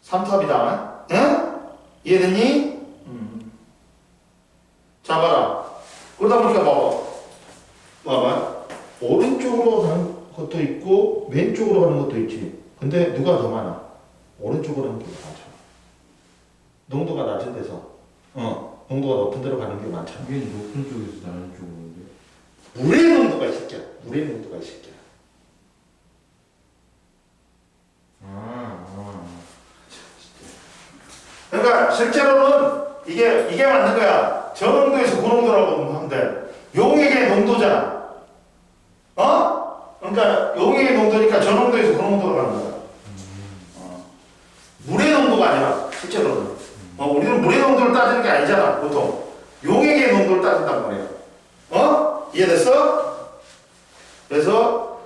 삼투압이다. 응? 이해됐니? 자, 봐라. 그러다 보니까 봐봐. 오른쪽으로 가는 것도 있고 왼쪽으로 가는 것도 있지. 근데 누가 더 많아? 오른쪽으로 가는 게 많죠. 농도가 낮은 데서 농도가 높은 데로 가는 게 많잖아. 이게 높은 쪽에서 낮은 쪽인데. 물의 농도가 이 새끼야. 물의 농도가 이 새끼야. 그러니까 실제로는 이게 맞는 거야. 저농도에서 고농도라고 하면 돼. 용액의 농도잖아. 그러니까 용액의 농도니까 저농도에서 고농도로 가는 거야. 물의 농도가 아니라 실제로는. 우리는 물의 농도를 따지는 게 아니잖아. 보통 용액의 농도를 따진단 말이야. 이해됐어? 그래서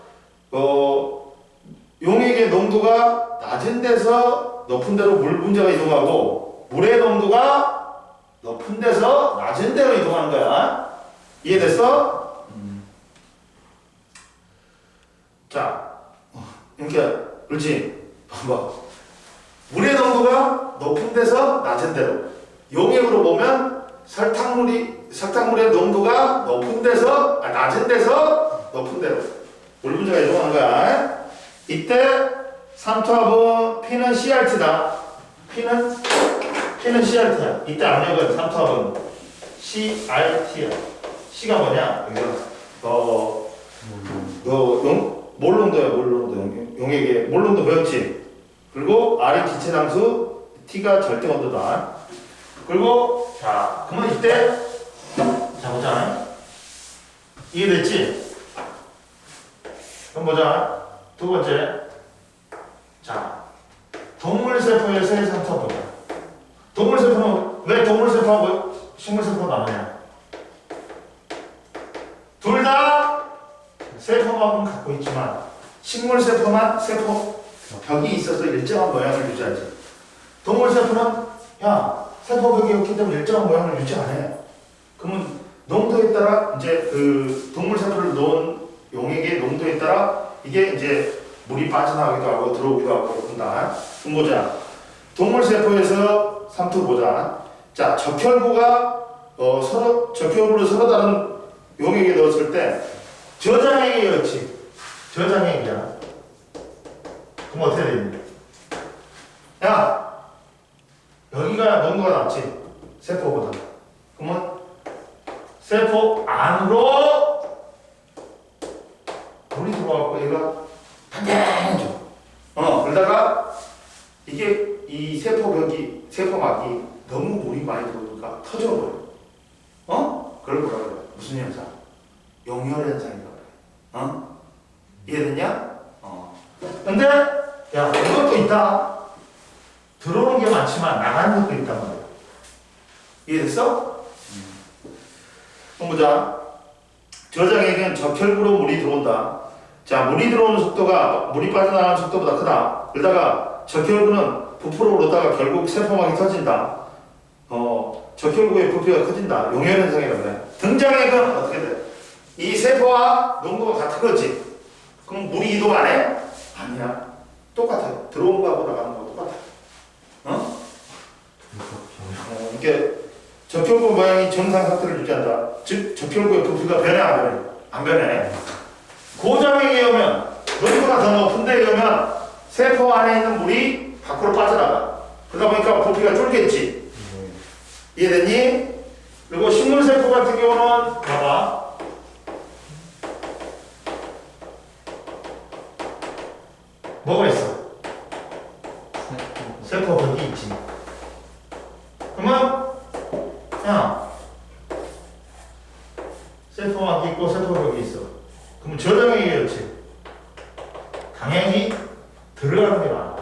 용액의 농도가 낮은 데서 높은 데로 물 분자가 이동하고 물의 농도가 높은 데서 낮은 데로 이동하는 거야. 이해됐어? 자, 그러니까 그렇지. 봐봐. 물의 농도가 높은 데서 낮은 데로. 용액으로 보면 설탕물의 농도가 낮은 데서 높은 데로 물 분자가 이동하는 거야. 이때 삼투압은 P는 CRT다. P는 CRT야. 이때 압력은 삼투압은 CRT야. C가 뭐냐? 이거 몰론도야. 용액의 몰론도 배웠지? 그리고 R이 기체 당수, T가 절대 온도다. 그리고 자, 그러면 이때 자 보자. 이해됐지? 그럼 보자. 두 번째. 자, 동물세포에서의 상처 보자. 동물세포는 왜 동물세포하고 식물세포가 나오냐? 둘 다 세포막은 갖고 있지만 식물세포만 세포 벽이 있어서 일정한 모양을 유지하지. 동물세포는 야 세포벽이 없기 때문에 일정한 모양을 유지 안 해. 그러면 농도에 따라 이제 그 동물세포를 넣은 용액의 농도에 따라 이게 이제 물이 빠져나가기도 하고 들어오기도 하고 그런다. 그럼 보자. 동물세포에서 삼투 보자. 자, 적혈구가 적혈구를 서로 다른 용액에 넣었을 때 저장액이었지. 저장액이야. 그럼 어떻게 되니? 야, 여기가 농도가 낮지. 세포보다. 그러면 세포 안으로 물이 들어와갖고 얘가 팽팽해져. 그러다가 이게 이 세포막이 너무 물이 많이 들어오니까 터져버려. 그걸 뭐라 그래? 무슨 현상? 용혈 현상이라고 그래. 이해됐냐? 근데 야 이것도 있다. 들어오는 게 많지만 나가는 것도 있단 말이야. 이해됐어? 그럼 보자. 저장액은 적혈구로 물이 들어온다. 자, 물이 들어오는 속도가 물이 빠져나가는 속도보다 크다. 그러다가 적혈구는 부풀어 오르다가 결국 세포막이 터진다. 적혈구의 부피가 커진다. 용혈 현상이라고 그래. 등장액은 어떻게 돼? 이 세포와 농도가 같은 거지. 그럼 물이 이동 안 해? 아니야. 똑같아. 들어온 거하고 나가는 거하고 똑같아. 이게 적혈구 모양이 정상 상태를 유지한다. 즉 적혈구의 부피가 변해 안 변해? 안 변해. 고장액에 의하면 농도가 더 높은데 의하면 세포 안에 있는 물이 밖으로 빠져나가. 그러다 보니까 부피가 줄겠지. 이해됐니? 그리고 식물세포 같은 경우는 봐봐. 뭐가 있어? 세포벽이 있지. 그러면 야 세포막이 있고 세포벽이 있어. 그러면 저장액이었지. 당연히 들어가는 게 많아.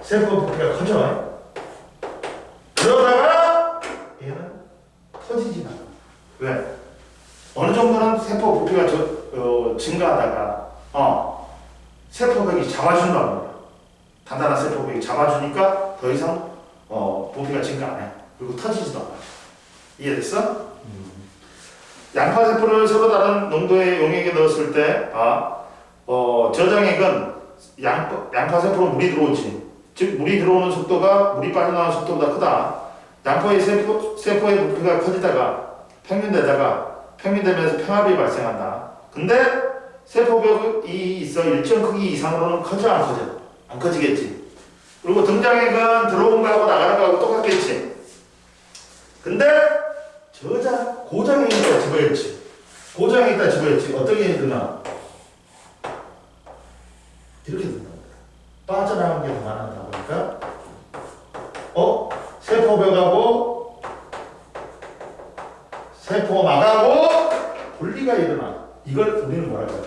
세포 부피가 커져. 그러다가 얘는 터지진 않아. 왜? 어느 정도는 세포 부피가 증가하다가 세포벽이 잡아준단 말이야. 단단한 세포벽이 잡아주니까 더 이상 부피가 증가 안 해. 그리고 터지지도 않아. 이해됐어? 양파세포를 서로 다른 농도의 용액에 넣었을 때 저장액은 양파세포로 물이 들어오지. 즉 물이 들어오는 속도가 물이 빠져나가는 속도보다 크다. 양파의 세포의 부피가 커지다가 평면되면서 평합이 발생한다. 근데 세포벽이 있어 일정 크기 이상으로는 커져 안 커져? 안 커지겠지. 그리고 등장액은 들어온 거하고 나가는 거하고 똑같겠지. 근데 고장에 있다 집어였지. 고장에 있다 집어였지. 어떻게 되나? 이렇게 된다. 빠져나가는 게 더 많았다 보니까 세포벽하고 세포막하고 분리가 일어나. 이걸 우리는 뭐라 그래?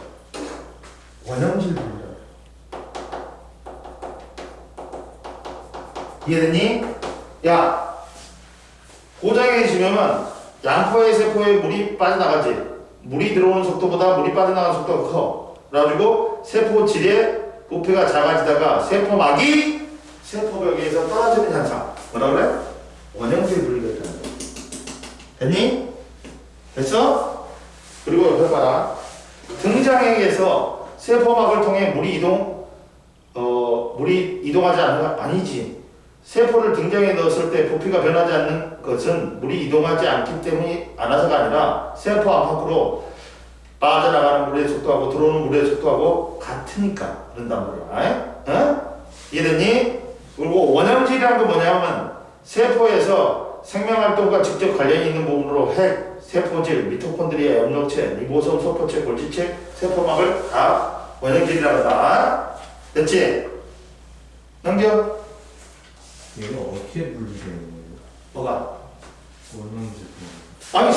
원형질 분리라. 이해됐니? 야, 고장에 지면은 양파의 세포에 물이 빠져나가지. 물이 들어오는 속도보다 물이 빠져나가는 속도가 커. 그래가지고 세포 질의 부피가 작아지다가 세포막이 세포벽에서 떨어지는 현상. 뭐라 그래? 원형질 분리가 일어난다. 됐니? 됐어? 그리고 옆에 봐라. 등장액에서 세포막을 통해 물이 이동하지 않는 건 아니지. 세포를 등장에 넣었을 때 부피가 변하지 않는 것은 물이 이동하지 않기 때문이 않아서가 아니라 세포 안팎으로 빠져나가는 물의 속도하고 들어오는 물의 속도하고 같으니까 그런단 말이야. 어? 이해됐니? 그리고 원형질이란 건 뭐냐면 세포에서 생명활동과 직접 관련이 있는 부분으로 핵, 세포질, 미토콘드리아, 염록체, 리보솜, 소포체, 골지체, 세포막을 다 원형질이라고 한다. 됐지? 넘겨. 얘가 어떻게 분리되는 거예요? 뭐가? 원형질. 아니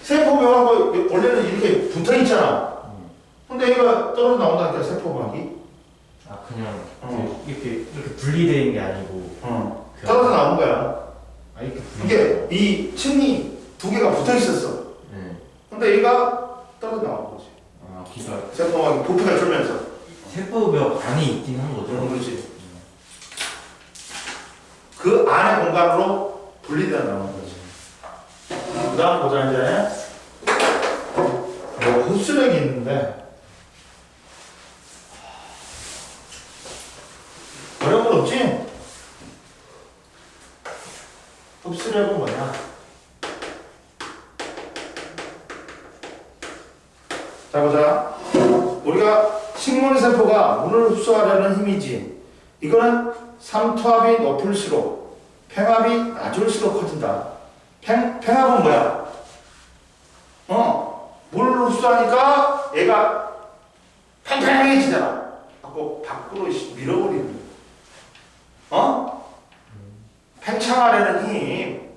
세포막하고 원래는 이렇게 붙어있잖아. 근데 얘가 떨어져 나온다니까 세포막이. 아 그냥 어. 이렇게 분리되는 게 아니고. 그 떨어져 나온 거야. 아 이렇게 이게 이 층이 두 개가 붙어 있었어. 네. 근데 얘가 떨어져 나온 거지. 아 기가 세포막이 부피가 줄면서. 세포벽 안에 있긴 한 거죠. 그렇지. 그 안의 공간으로 분리되어 나온 거지. 그 다음 보자 이제. 뭐 흡수력이 있는데 어려운 건 없지? 흡수력은 뭐냐? 자 보자. 우리가 식물세포가 물을 흡수하려는 힘이지. 이거는 삼투압이 높을수록 팽압이 낮을수록 커진다. 팽압은 뭐야? 물을 흡수하니까 얘가 팽팽해지잖아. 밖으로 밀어버리는 거야. 팽창하려는 힘.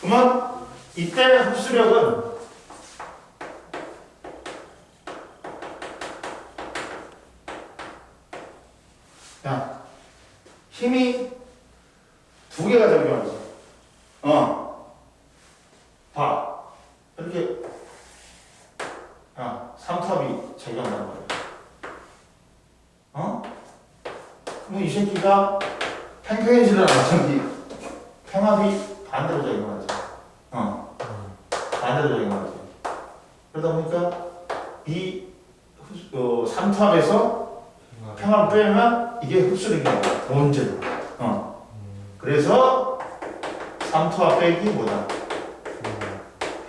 그러면 이때 흡수력은 야, 힘이 두 개가 적용하지. 봐. 이렇게, 삼탑이 적용한단 말이야. 그럼 이 새끼가 팽팽해지는 않지. 팽압이 반대로 적용하지. 반대로 적용하지. 그러다 보니까 이 삼탑에서 평화를 빼면 이게 흡수력이 나와. 원제로. 그래서 삼투압 빼기 뭐다?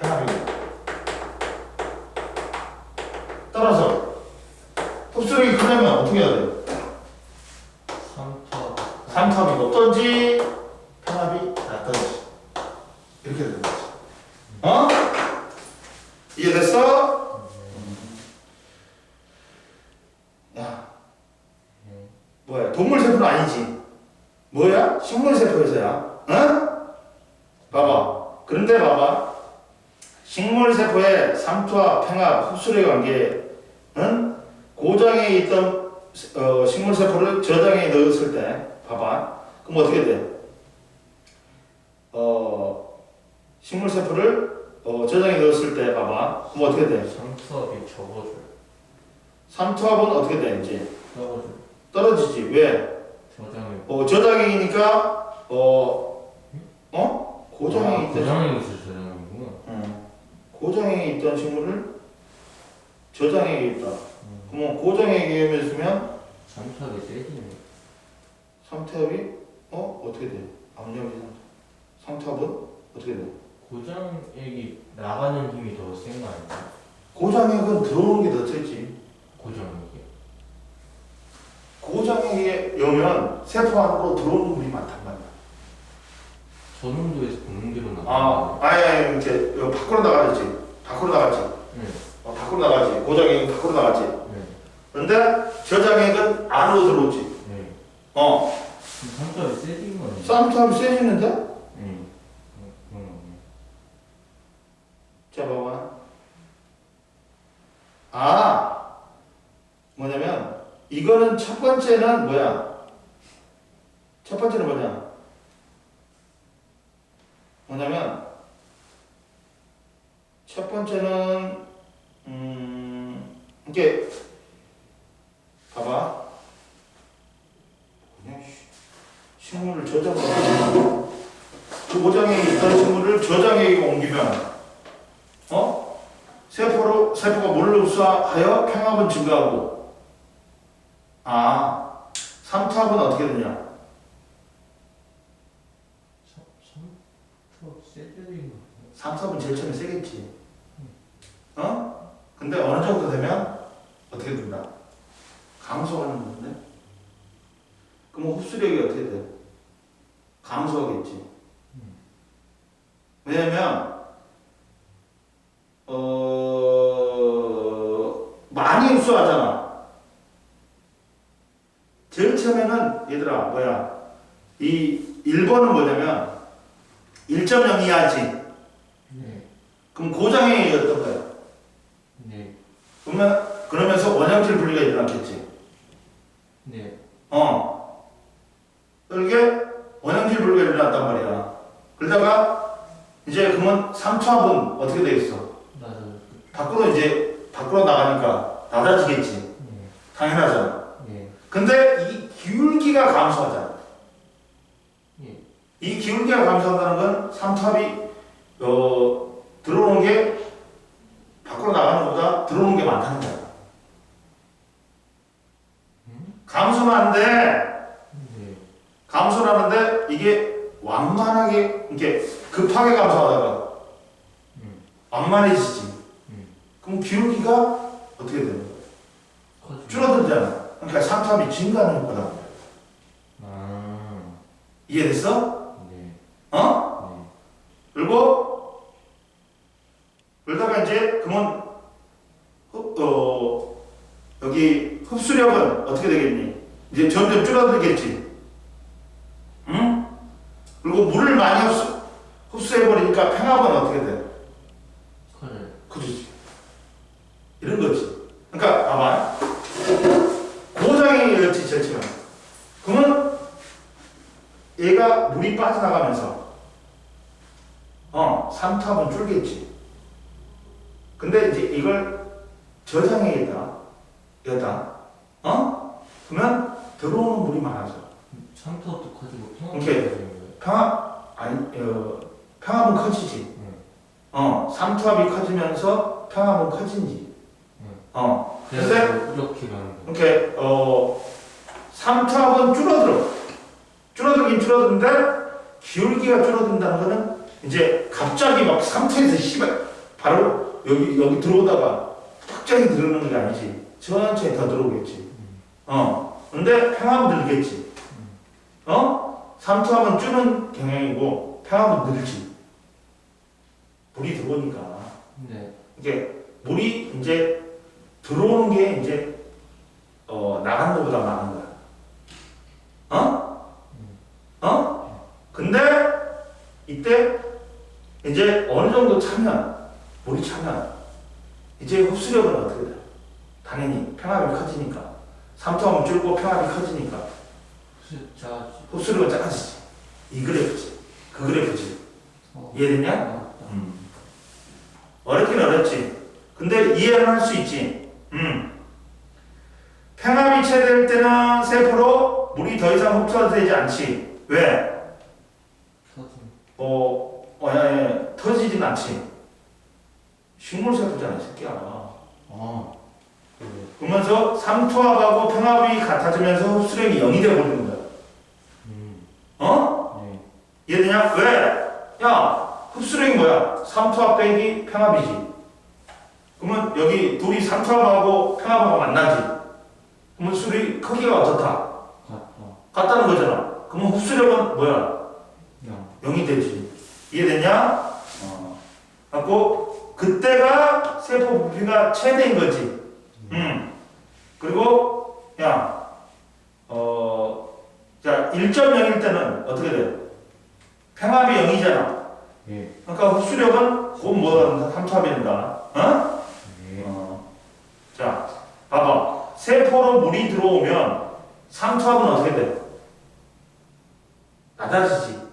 평합이다. 따라서 흡수력이 크려면 어떻게 해야 돼? 삼투압이 높던지 평합이 낮던지 이렇게 되는 거지. 이해됐어? 야. 뭐야? 동물세포는 아니지. 뭐야? 식물세포에서야. 봐봐. 그런데 봐봐. 식물세포의 삼투압, 팽압, 흡수력의 관계는 고장에 있던 식물세포를 저장에 넣었을 때 봐봐. 그럼 어떻게 돼? 식물세포를 저장에 넣었을 때 봐봐. 그럼 어떻게 돼? 삼투압이 적어져요. 삼투압은 어떻게 돼? 이제 적어져요. 떨어지지. 왜? 저장이. 저장이니까 고장에 있던 고장이 있어 저장이구나. 고장에 있던 식물을 저장에 있다. 그러면 고장에 있으면 삼투압이 세지네. 삼투압이 어떻게 돼? 압력이 삼투압은 어떻게 돼? 고장액이 나가는 힘이 더 센 거 아니야? 고장액은 들어오는 게 더 세지. 고장액이. 고장액에 여면 세포 안으로 들어오는 물이 많단 말이야. 전운도에서 공중대로 나가. 아니 이렇게 밖으로 나가지. 밖으로 나가지. 네. 밖으로 나가지. 고장액은 밖으로 나가지. 네. 그런데 저장액은 안으로 들어오지. 네. 삼투압이 세진 거네. 삼투압이 세지는데? 네. 자, 뭐냐면, 이거는 첫 번째는 뭐야? 첫 번째는 뭐냐면, 첫 번째는, 이게, 봐봐. 그냥 식물을 저장하고, 그 고장에 있던 식물을 저장에 옮기면, 세포가 물을 흡수하여 평압은 증가하고, 삼투압은 어떻게 되냐? 삼투압 세져진 거. 삼투압은 제일 처음에 세겠지. 근데 어느 정도 되면 어떻게 된다? 감소하는 건데? 그럼 흡수력이 어떻게 돼? 감소하겠지. 왜냐면 많이 흡수하잖아. 제일 처음에는 얘들아 이 1번은 뭐냐면 1.0 이하지. 네. 그럼 고장이 어떤 거야? 네. 그러면서 원형질 분리가 일어났겠지. 네. 이게 원형질 분리가 일어났단 말이야. 그러다가 이제 그러면 삼투압은 어떻게 되겠어? 밖으로 나가니까 낮아지겠지. 네. 당연하잖아. 네. 근데 이 기울기가 감소하잖아. 네. 이 기울기가 감소한다는 건 삼투압이 들어오는 게 밖으로 나가는 것보다 들어오는 게 많다는 거야. 감소는 안 돼. 네. 감소를 하는데 이게 완만하게 이렇게 급하게 감소하다가 완만해지지. 그럼 기울기가 어떻게 되는 거야? 줄어들잖아. 그러니까 삼투압이 증가하는 효과다. 아. 이해됐어? 네. 어? 네. 그러다가 이제 그러면 여기 흡수력은 어떻게 되겠니? 이제 점점 줄어들겠지. 응? 그리고 물을 많이 흡수해버리니까 평압은 어떻게 돼? 커져요. 그렇지. 이런 거지. 그러니까 봐봐. 고장이 일었지 절치면. 그러면 얘가 물이 빠져나가면서 삼투압은 줄겠지. 근데 이제 이걸 저장해야겠다. 그러면 들어오는 물이 많아져. 삼투압도 커지고 평압도 오케이. 커지는 거예요? 평압은 커지지. 삼투압이 커지면서 평압은 커진지. 그래서 근데 이렇게 가는 거예요. 이렇게 삼투압은 줄어들긴 줄어드는데 기울기가 줄어든다는 거는 이제 갑자기 막 삼투에서 바로 여기 들어오다가 갑자기 들어오는 게 아니지. 천천히 더 들어오겠지. 근데 평압은 늘겠지. 삼투압은 주는 경향이고 평압은 늘지. 물이 들어오니까. 네. 이게 물이 이제 들어오는 게 이제 나가는 것보다 많은 거야. 근데 이때 이제 어느 정도 물이 차면 이제 흡수력은 어떻게 돼? 당연히 평압이 커지니까 삼투압은 줄고 평압이 커지니까 흡수력은 작아지지. 이 그래프지. 그 그래프지. 이해됐냐? 어렵긴 어렵지. 근데 이해는 할 수 있지. 평압이 채될 때는 세포로 물이 더 이상 흡수되지 않지. 왜? 터지진 않지. 식물세포잖아, 이 새끼야. 네. 그러면서 삼투압하고 평압이 같아지면서 흡수력이 0이 되어버리는 거야. 네. 이해되냐? 왜? 야, 흡수력이 뭐야? 삼투압 빼기 평압이지. 그러면 여기 둘이 삼투압하고 평압하고 만나지. 그러면 흡수력이 크기가 어떻다? 같다는 거잖아. 그러면 흡수력은 뭐야? 0이 되지. 이해됐냐? 갖고 그때가 세포 부피가 최대인 거지. 그리고 자 1.0일 때는 어떻게 돼? 평압이 0이잖아. 네. 그러니까 흡수력은 곧 뭐다? 삼투압이 된다. 네. 자, 봐봐. 세포로 물이 들어오면 삼투압은 어떻게 돼? 낮아지지.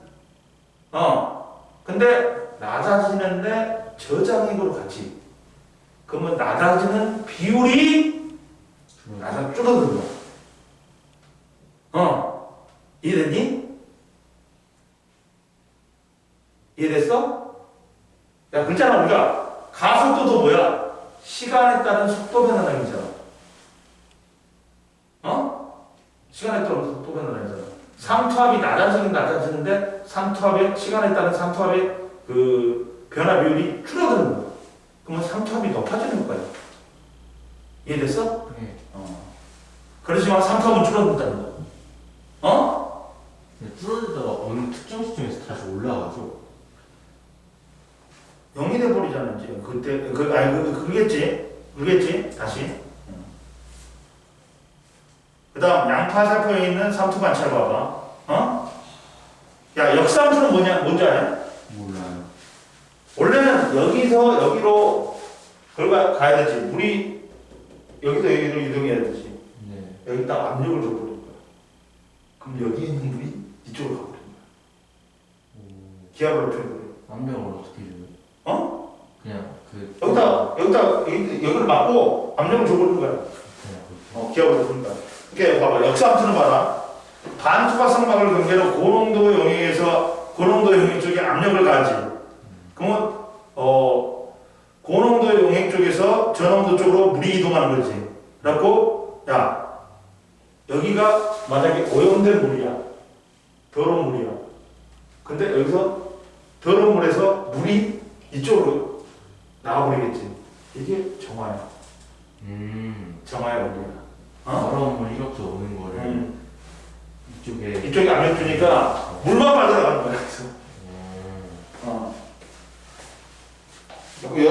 근데 낮아지는데 저장액으로 같이. 그러면 낮아지는 비율이 줄어드는 거야. 이해됐니? 이해됐어? 야, 그렇잖아. 우리가 가속도도 뭐야? 시간에 따른 속도 변화량이잖아. 시간에 따른 속도 변화량이잖아. 삼투압이 낮아지는데 시간에 따른 삼투압의 그 변화 비율이 줄어드는 거야. 그러면 삼투압이 높아지는 거예요. 이해됐어? 네. 그렇지만 삼투압은 줄어든다는 거. 근데 줄어들다가 어느 특정 시점에서 다시 올라가죠. 0이 돼버리잖아 이제. 그때 그겠지 다시. 그 다음 양파세포에 있는 삼투 관찰 봐봐. 야 역삼투는 뭔지 아냐? 몰라요. 원래는 여기서 여기로 가야 되지. 물이 여기서 여기로 이동해야 되지. 네. 여기다 압력을 줘버린 거야. 그럼 여기 있는 물이 이쪽으로 가버린 거야. 기압을 높여버려. 압력을 어떻게 줘요? 그냥 여기를 막고 압력을 줘버린 거야. 그냥 기압을 줘버린 거야. 이렇게 봐봐. 역삼투는 봐라. 반투과성막을 경계로 고농도 용액에서 고농도 용액 쪽에 압력을 가하지. 그러면 고농도 용액 쪽에서 저농도 쪽으로 물이 이동하는 거지. 그래갖고 야 여기가 만약에 오염된 물이야. 더러운 물이야. 근데 여기서 더러운 물에서 물이 이쪽으로 나와버리겠지. 이게 정화야. 정화의 원리야. 더러운 물 이렇게 오는 거를 이쪽에 압력 주니까 물만 빠져나가는 거야. 그래서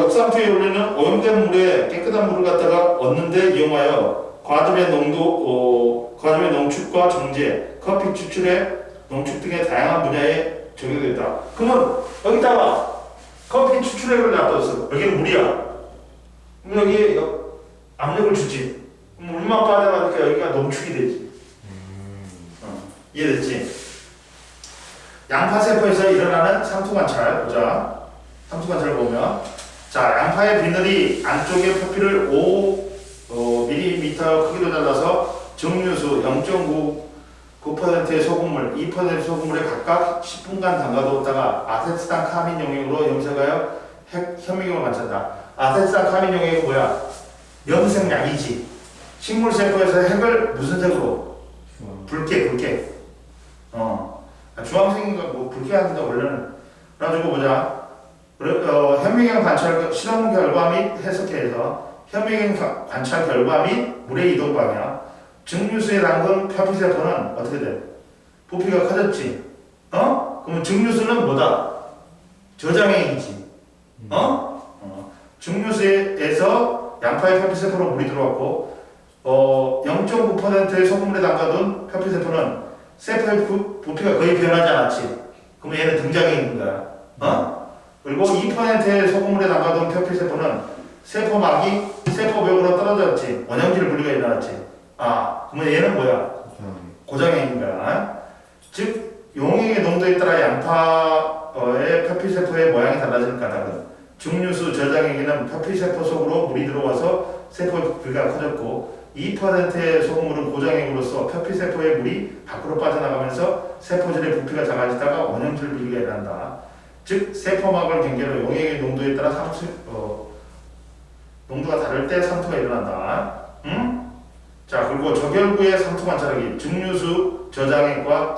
역삼투의 원리는 오염된 물에 깨끗한 물을 갖다가 얻는데 이용하여 과즙의 농축과 정제, 커피 추출의 농축 등의 다양한 분야에 적용되었다. 그러면 여기다가 커피 추출액을 놔뒀어. 여기는 물이야. 그럼 여기에 압력을 주지. 물만 빠져나가니까 여기가 농축이 되지. 이해됐지? 양파세포에서 일어나는 삼투관찰 보자. 삼투관찰을 보면 자 양파의 비늘이 안쪽의 표피를 5mm 크기로 잘라서 정류수 0.9%의 소금물, 2%의 소금물에 각각 10분간 담가두었다가 아세트산 카민 용액으로 염색하여 현미경을 관찰한다. 아세트산 카민 용액이 뭐야? 염색약이지. 식물세포에서 핵을 무슨 색으로? 붉게. 주황색인가 뭐 붉게 하는데 원래는. 그래가지고 보자. 현미경 관찰 실험 결과 및 해석해서 현미경 관찰 결과 및 물의 이동 방향. 증류수에 담근 표피세포는 어떻게 돼? 부피가 커졌지. 그러면 증류수는 뭐다? 저장액이지. 증류수에서 양파의 표피세포로 물이 들어왔고 0.9%의 소금물에 담가둔 표피세포는 세포의 부피가 거의 변하지 않았지. 그러면 얘는 등장해 있는 거야. 그리고 2%의 소금물에 담가둔 표피세포는 세포막이 세포벽으로 떨어졌지. 원형질 분리가 일어났지. 그러면 얘는 뭐야? 고정해 있는 거야. 즉 용액의 농도에 따라 양파의 표피세포의 모양이 달라질 까닭은 증류수 저장액에는 표피세포 속으로 물이 들어와서 세포의 부피가 커졌고 2%의 소금물은 고정액으로서 표피세포의 물이 밖으로 빠져나가면서 세포질의 부피가 작아지다가 원형질 분리가 일어난다. 즉 세포막을 경계로 용액의 농도에 따라 농도가 다를 때 삼투가 일어난다. 자 그리고 저결구의 삼투 관찰하기. 증류수 저장액과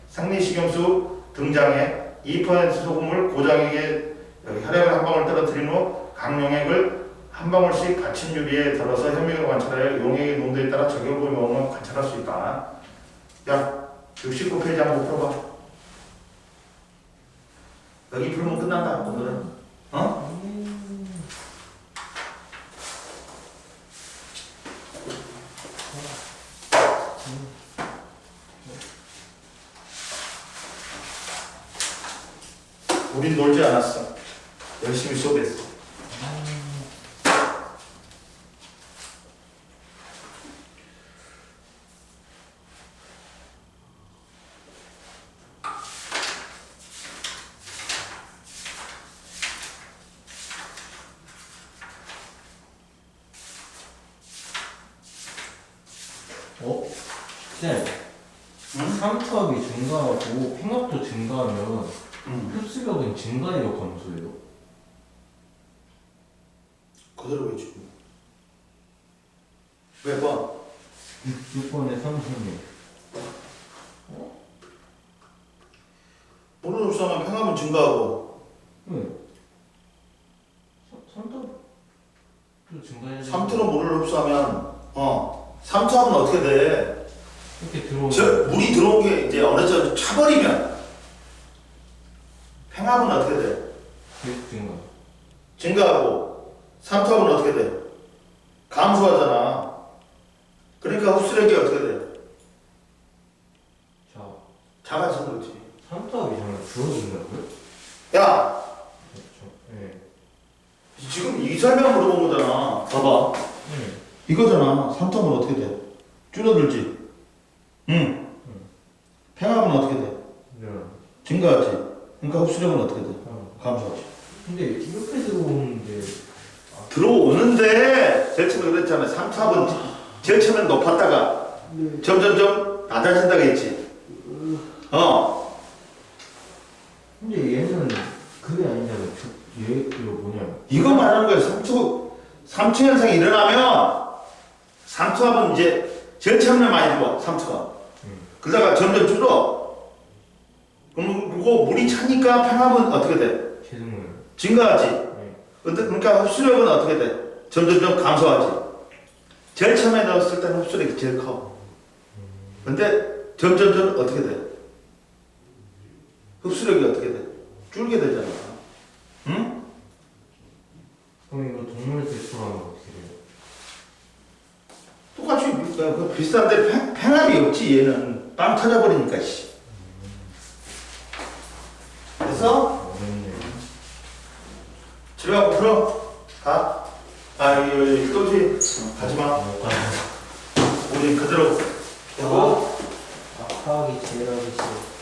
생리식염수 등장액 2% 소금물 고정액에 혈액을 한 방울 떨어뜨린 후 각 용액을 한 방울씩 받침 유리에 덜어서 현미경을 관찰하여 용액의 농도에 따라 저결구의 모험을 관찰할 수 있다. 야 69페이지 한번 풀어봐. 여기 풀면 끝난다 오늘은. 우린 놀지 않았어. 열심히 수업했어. 쌤, 삼투압이 증가하고 팽각도 증가하면 흡수력은 증가해요, 감소해요? 그대로 해주고. 왜 봐? 6번에 3번에 물을 흡수하면 평합은 증가하고. 네. 삼투압 증가해야 돼. 3투로 물을 흡수하면 3투하면 어떻게 돼? 이렇게 들어오면 물이 들어온 게 이제 어느 정도 차버리면 팽합은 어떻게 돼? 계속 증가. 증가하고 3투하면 어떻게 돼? 감소하잖아. 그러니까 흡수력이 어떻게 돼? 자, 작아지는 거지. 3타입이 정말 줄어든다고요? 야, 그렇죠. 네. 지금 이 설명 물어본 거잖아. 봐봐. 네. 이거잖아. 3투하면 어떻게 돼? 줄어들지? 응. 팽합은 어떻게 돼? 네. 증가하지? 그러니까 흡수력은 어떻게 돼? 어. 감소하지. 근데 이렇게 들어오는데 들어오는데 제일 처음에 그랬잖아. 3투합은 제일 처음엔 높았다가 점점점 낮아진다고 했지. 근데 얘는 그게 아니잖아요. 얘 이거 뭐냐? 이거 말하는 거야. 3투 현상이 일어나면 3투합은 이제 제일 처음에 많이 들어와. 3투합. 그러다가 점점 줄어. 그리고 물이 차니까 팽합은 어떻게 돼? 죄송해요. 증가하지. 네. 그러니까 흡수력은 어떻게 돼? 점점점 감소하지. 제일 처음에 넣었을 때는 흡수력이 제일 커. 근데 점점점 어떻게 돼? 흡수력이 어떻게 돼? 줄게 되잖아. 응? 그럼 이거 동물 대수하면 어떻게 돼요? 똑같이 그 비슷한데 팽합이 없지. 얘는 빵 터져버리니까 씨. 그래서 어렵네. 집에 가고 풀어. 가. 여기 또지 가지마. 우리 그대로 되고 화학이 제일 하기 싫어.